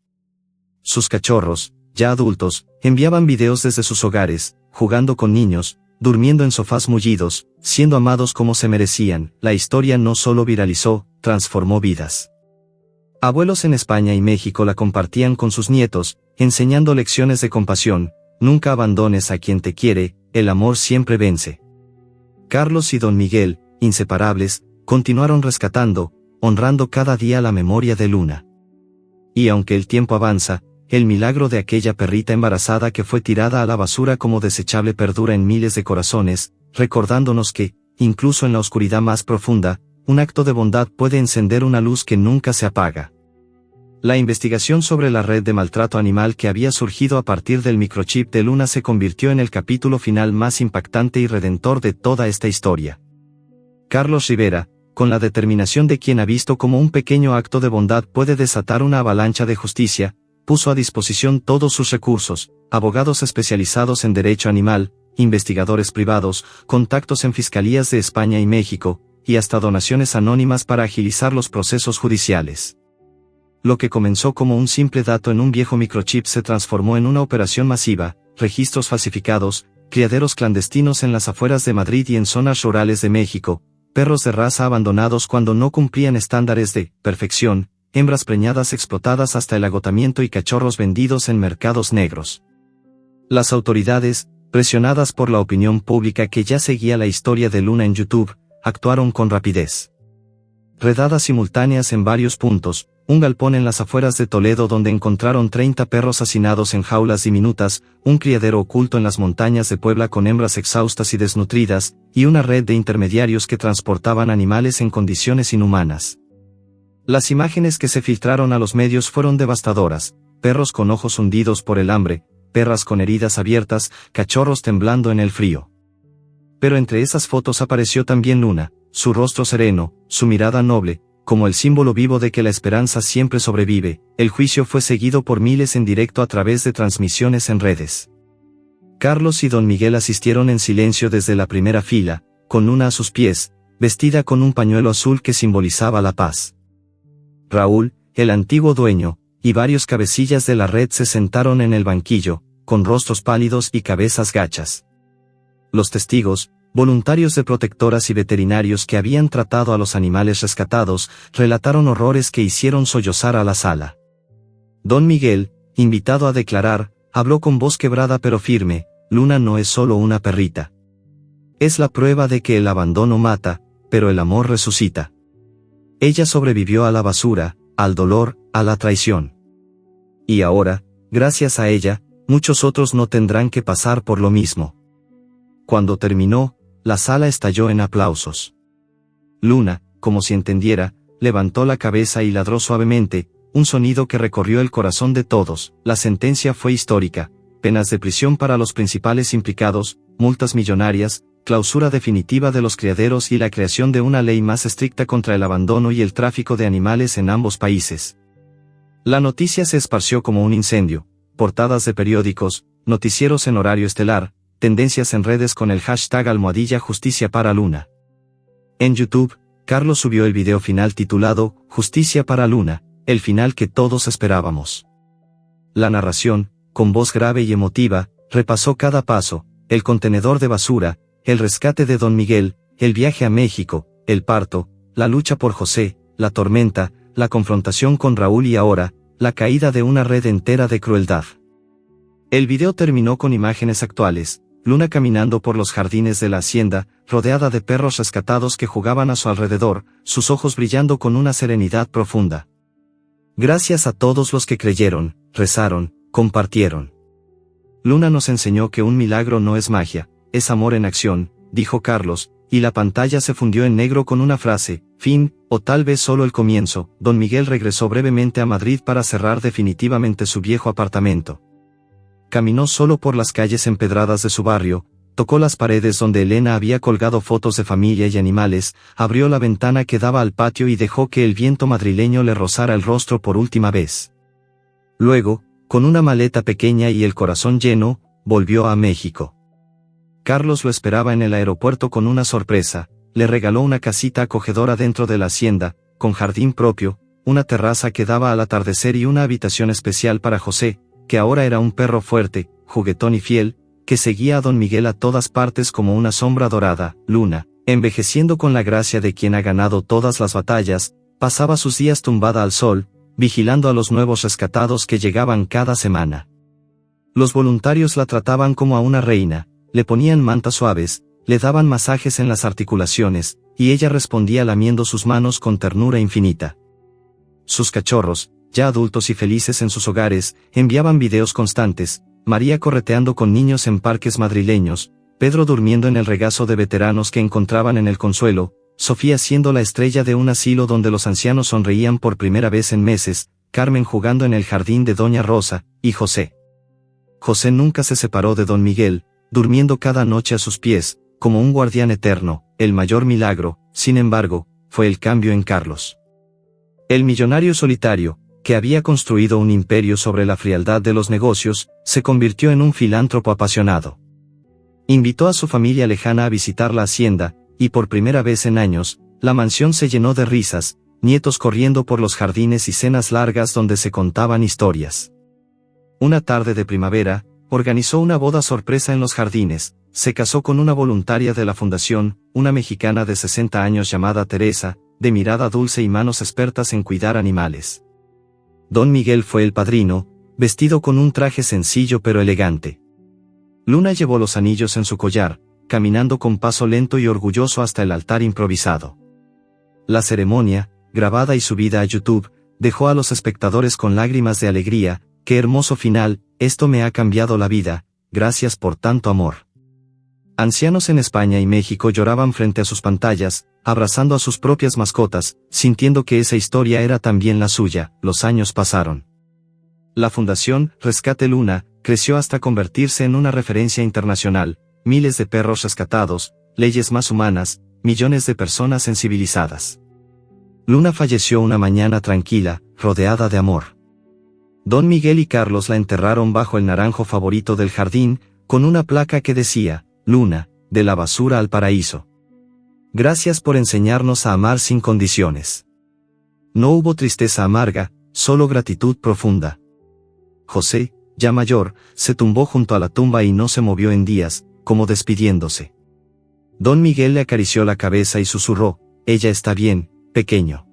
A: Sus cachorros, ya adultos, enviaban videos desde sus hogares, jugando con niños, durmiendo en sofás mullidos, siendo amados como se merecían. La historia no solo viralizó, transformó vidas. Abuelos en España y México la compartían con sus nietos, enseñando lecciones de compasión. Nunca abandones a quien te quiere, el amor siempre vence. Carlos y Don Miguel, inseparables, continuaron rescatando, honrando cada día la memoria de Luna. Y aunque el tiempo avanza, el milagro de aquella perrita embarazada que fue tirada a la basura como desechable perdura en miles de corazones, recordándonos que, incluso en la oscuridad más profunda, un acto de bondad puede encender una luz que nunca se apaga. La investigación sobre la red de maltrato animal que había surgido a partir del microchip de Luna se convirtió en el capítulo final más impactante y redentor de toda esta historia. Carlos Rivera, con la determinación de quien ha visto cómo un pequeño acto de bondad puede desatar una avalancha de justicia, puso a disposición todos sus recursos, abogados especializados en derecho animal, investigadores privados, contactos en fiscalías de España y México, y hasta donaciones anónimas para agilizar los procesos judiciales. Lo que comenzó como un simple dato en un viejo microchip se transformó en una operación masiva, registros falsificados, criaderos clandestinos en las afueras de Madrid y en zonas rurales de México, perros de raza abandonados cuando no cumplían estándares de perfección, hembras preñadas explotadas hasta el agotamiento y cachorros vendidos en mercados negros. Las autoridades, presionadas por la opinión pública que ya seguía la historia de Luna en YouTube, actuaron con rapidez. Redadas simultáneas en varios puntos, un galpón en las afueras de Toledo donde encontraron 30 perros hacinados en jaulas diminutas, un criadero oculto en las montañas de Puebla con hembras exhaustas y desnutridas, y una red de intermediarios que transportaban animales en condiciones inhumanas. Las imágenes que se filtraron a los medios fueron devastadoras: perros con ojos hundidos por el hambre, perras con heridas abiertas, cachorros temblando en el frío. Pero entre esas fotos apareció también Luna, su rostro sereno, su mirada noble, como el símbolo vivo de que la esperanza siempre sobrevive. El juicio fue seguido por miles en directo a través de transmisiones en redes. Carlos y Don Miguel asistieron en silencio desde la primera fila, con Luna a sus pies, vestida con un pañuelo azul que simbolizaba la paz. Raúl, el antiguo dueño, y varios cabecillas de la red se sentaron en el banquillo, con rostros pálidos y cabezas gachas. Los testigos, voluntarios de protectoras y veterinarios que habían tratado a los animales rescatados, relataron horrores que hicieron sollozar a la sala. Don Miguel, invitado a declarar, habló con voz quebrada pero firme: Luna no es solo una perrita. Es la prueba de que el abandono mata, pero el amor resucita. Ella sobrevivió a la basura, al dolor, a la traición. Y ahora, gracias a ella, muchos otros no tendrán que pasar por lo mismo. Cuando terminó, la sala estalló en aplausos. Luna, como si entendiera, levantó la cabeza y ladró suavemente, un sonido que recorrió el corazón de todos. La sentencia fue histórica: penas de prisión para los principales implicados, multas millonarias, clausura definitiva de los criaderos y la creación de una ley más estricta contra el abandono y el tráfico de animales en ambos países. La noticia se esparció como un incendio: portadas de periódicos, noticieros en horario estelar, tendencias en redes con el hashtag #Justicia para Luna. En YouTube, Carlos subió el video final titulado Justicia para Luna, el final que todos esperábamos. La narración, con voz grave y emotiva, repasó cada paso: el contenedor de basura, el rescate de Don Miguel, el viaje a México, el parto, la lucha por José, la tormenta, la confrontación con Raúl y ahora, la caída de una red entera de crueldad. El video terminó con imágenes actuales: Luna caminando por los jardines de la hacienda, rodeada de perros rescatados que jugaban a su alrededor, sus ojos brillando con una serenidad profunda. Gracias a todos los que creyeron, rezaron, compartieron. Luna nos enseñó que un milagro no es magia, es amor en acción, dijo Carlos, y la pantalla se fundió en negro con una frase: fin, o tal vez solo el comienzo. Don Miguel regresó brevemente a Madrid para cerrar definitivamente su viejo apartamento. Caminó solo por las calles empedradas de su barrio, tocó las paredes donde Elena había colgado fotos de familia y animales, abrió la ventana que daba al patio y dejó que el viento madrileño le rozara el rostro por última vez. Luego, con una maleta pequeña y el corazón lleno, volvió a México. Carlos lo esperaba en el aeropuerto con una sorpresa: le regaló una casita acogedora dentro de la hacienda, con jardín propio, una terraza que daba al atardecer y una habitación especial para José, que ahora era un perro fuerte, juguetón y fiel, que seguía a Don Miguel a todas partes como una sombra dorada. Luna, envejeciendo con la gracia de quien ha ganado todas las batallas, pasaba sus días tumbada al sol, vigilando a los nuevos rescatados que llegaban cada semana. Los voluntarios la trataban como a una reina, le ponían mantas suaves, le daban masajes en las articulaciones, y ella respondía lamiendo sus manos con ternura infinita. Sus cachorros, ya adultos y felices en sus hogares, enviaban videos constantes: María correteando con niños en parques madrileños, Pedro durmiendo en el regazo de veteranos que encontraban en el Consuelo, Sofía siendo la estrella de un asilo donde los ancianos sonreían por primera vez en meses, Carmen jugando en el jardín de Doña Rosa, y José. José nunca se separó de Don Miguel, durmiendo cada noche a sus pies, como un guardián eterno. El mayor milagro, sin embargo, fue el cambio en Carlos. El millonario solitario, que había construido un imperio sobre la frialdad de los negocios, se convirtió en un filántropo apasionado. Invitó a su familia lejana a visitar la hacienda, y por primera vez en años, la mansión se llenó de risas, nietos corriendo por los jardines y cenas largas donde se contaban historias. Una tarde de primavera, organizó una boda sorpresa en los jardines, se casó con una voluntaria de la fundación, una mexicana de 60 años llamada Teresa, de mirada dulce y manos expertas en cuidar animales. Don Miguel fue el padrino, vestido con un traje sencillo pero elegante. Luna llevó los anillos en su collar, caminando con paso lento y orgulloso hasta el altar improvisado. La ceremonia, grabada y subida a YouTube, dejó a los espectadores con lágrimas de alegría. ¡Qué hermoso final! Esto me ha cambiado la vida, gracias por tanto amor. Ancianos en España y México lloraban frente a sus pantallas, abrazando a sus propias mascotas, sintiendo que esa historia era también la suya. Los años pasaron. La Fundación Rescate Luna creció hasta convertirse en una referencia internacional, miles de perros rescatados, leyes más humanas, millones de personas sensibilizadas. Luna falleció una mañana tranquila, rodeada de amor. Don Miguel y Carlos la enterraron bajo el naranjo favorito del jardín, con una placa que decía: Luna, de la basura al paraíso. Gracias por enseñarnos a amar sin condiciones. No hubo tristeza amarga, solo gratitud profunda. José, ya mayor, se tumbó junto a la tumba y no se movió en días, como despidiéndose. Don Miguel le acarició la cabeza y susurró: ella está bien, pequeño.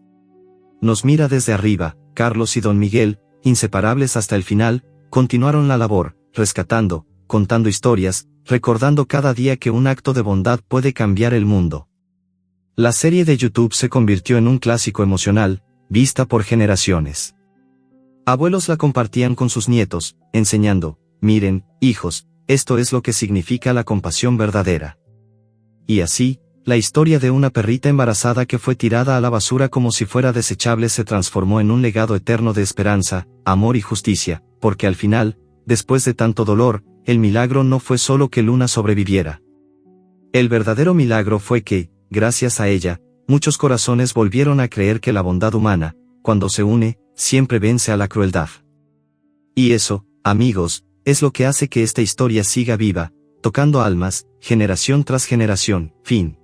A: Nos mira desde arriba. Carlos y Don Miguel, inseparables hasta el final, continuaron la labor, rescatando, contando historias, recordando cada día que un acto de bondad puede cambiar el mundo. La serie de YouTube se convirtió en un clásico emocional, vista por generaciones. Abuelos la compartían con sus nietos, enseñando: miren, hijos, esto es lo que significa la compasión verdadera. Y así, la historia de una perrita embarazada que fue tirada a la basura como si fuera desechable se transformó en un legado eterno de esperanza, amor y justicia, porque al final, después de tanto dolor, el milagro no fue solo que Luna sobreviviera. El verdadero milagro fue que, gracias a ella, muchos corazones volvieron a creer que la bondad humana, cuando se une, siempre vence a la crueldad. Y eso, amigos, es lo que hace que esta historia siga viva, tocando almas, generación tras generación. Fin.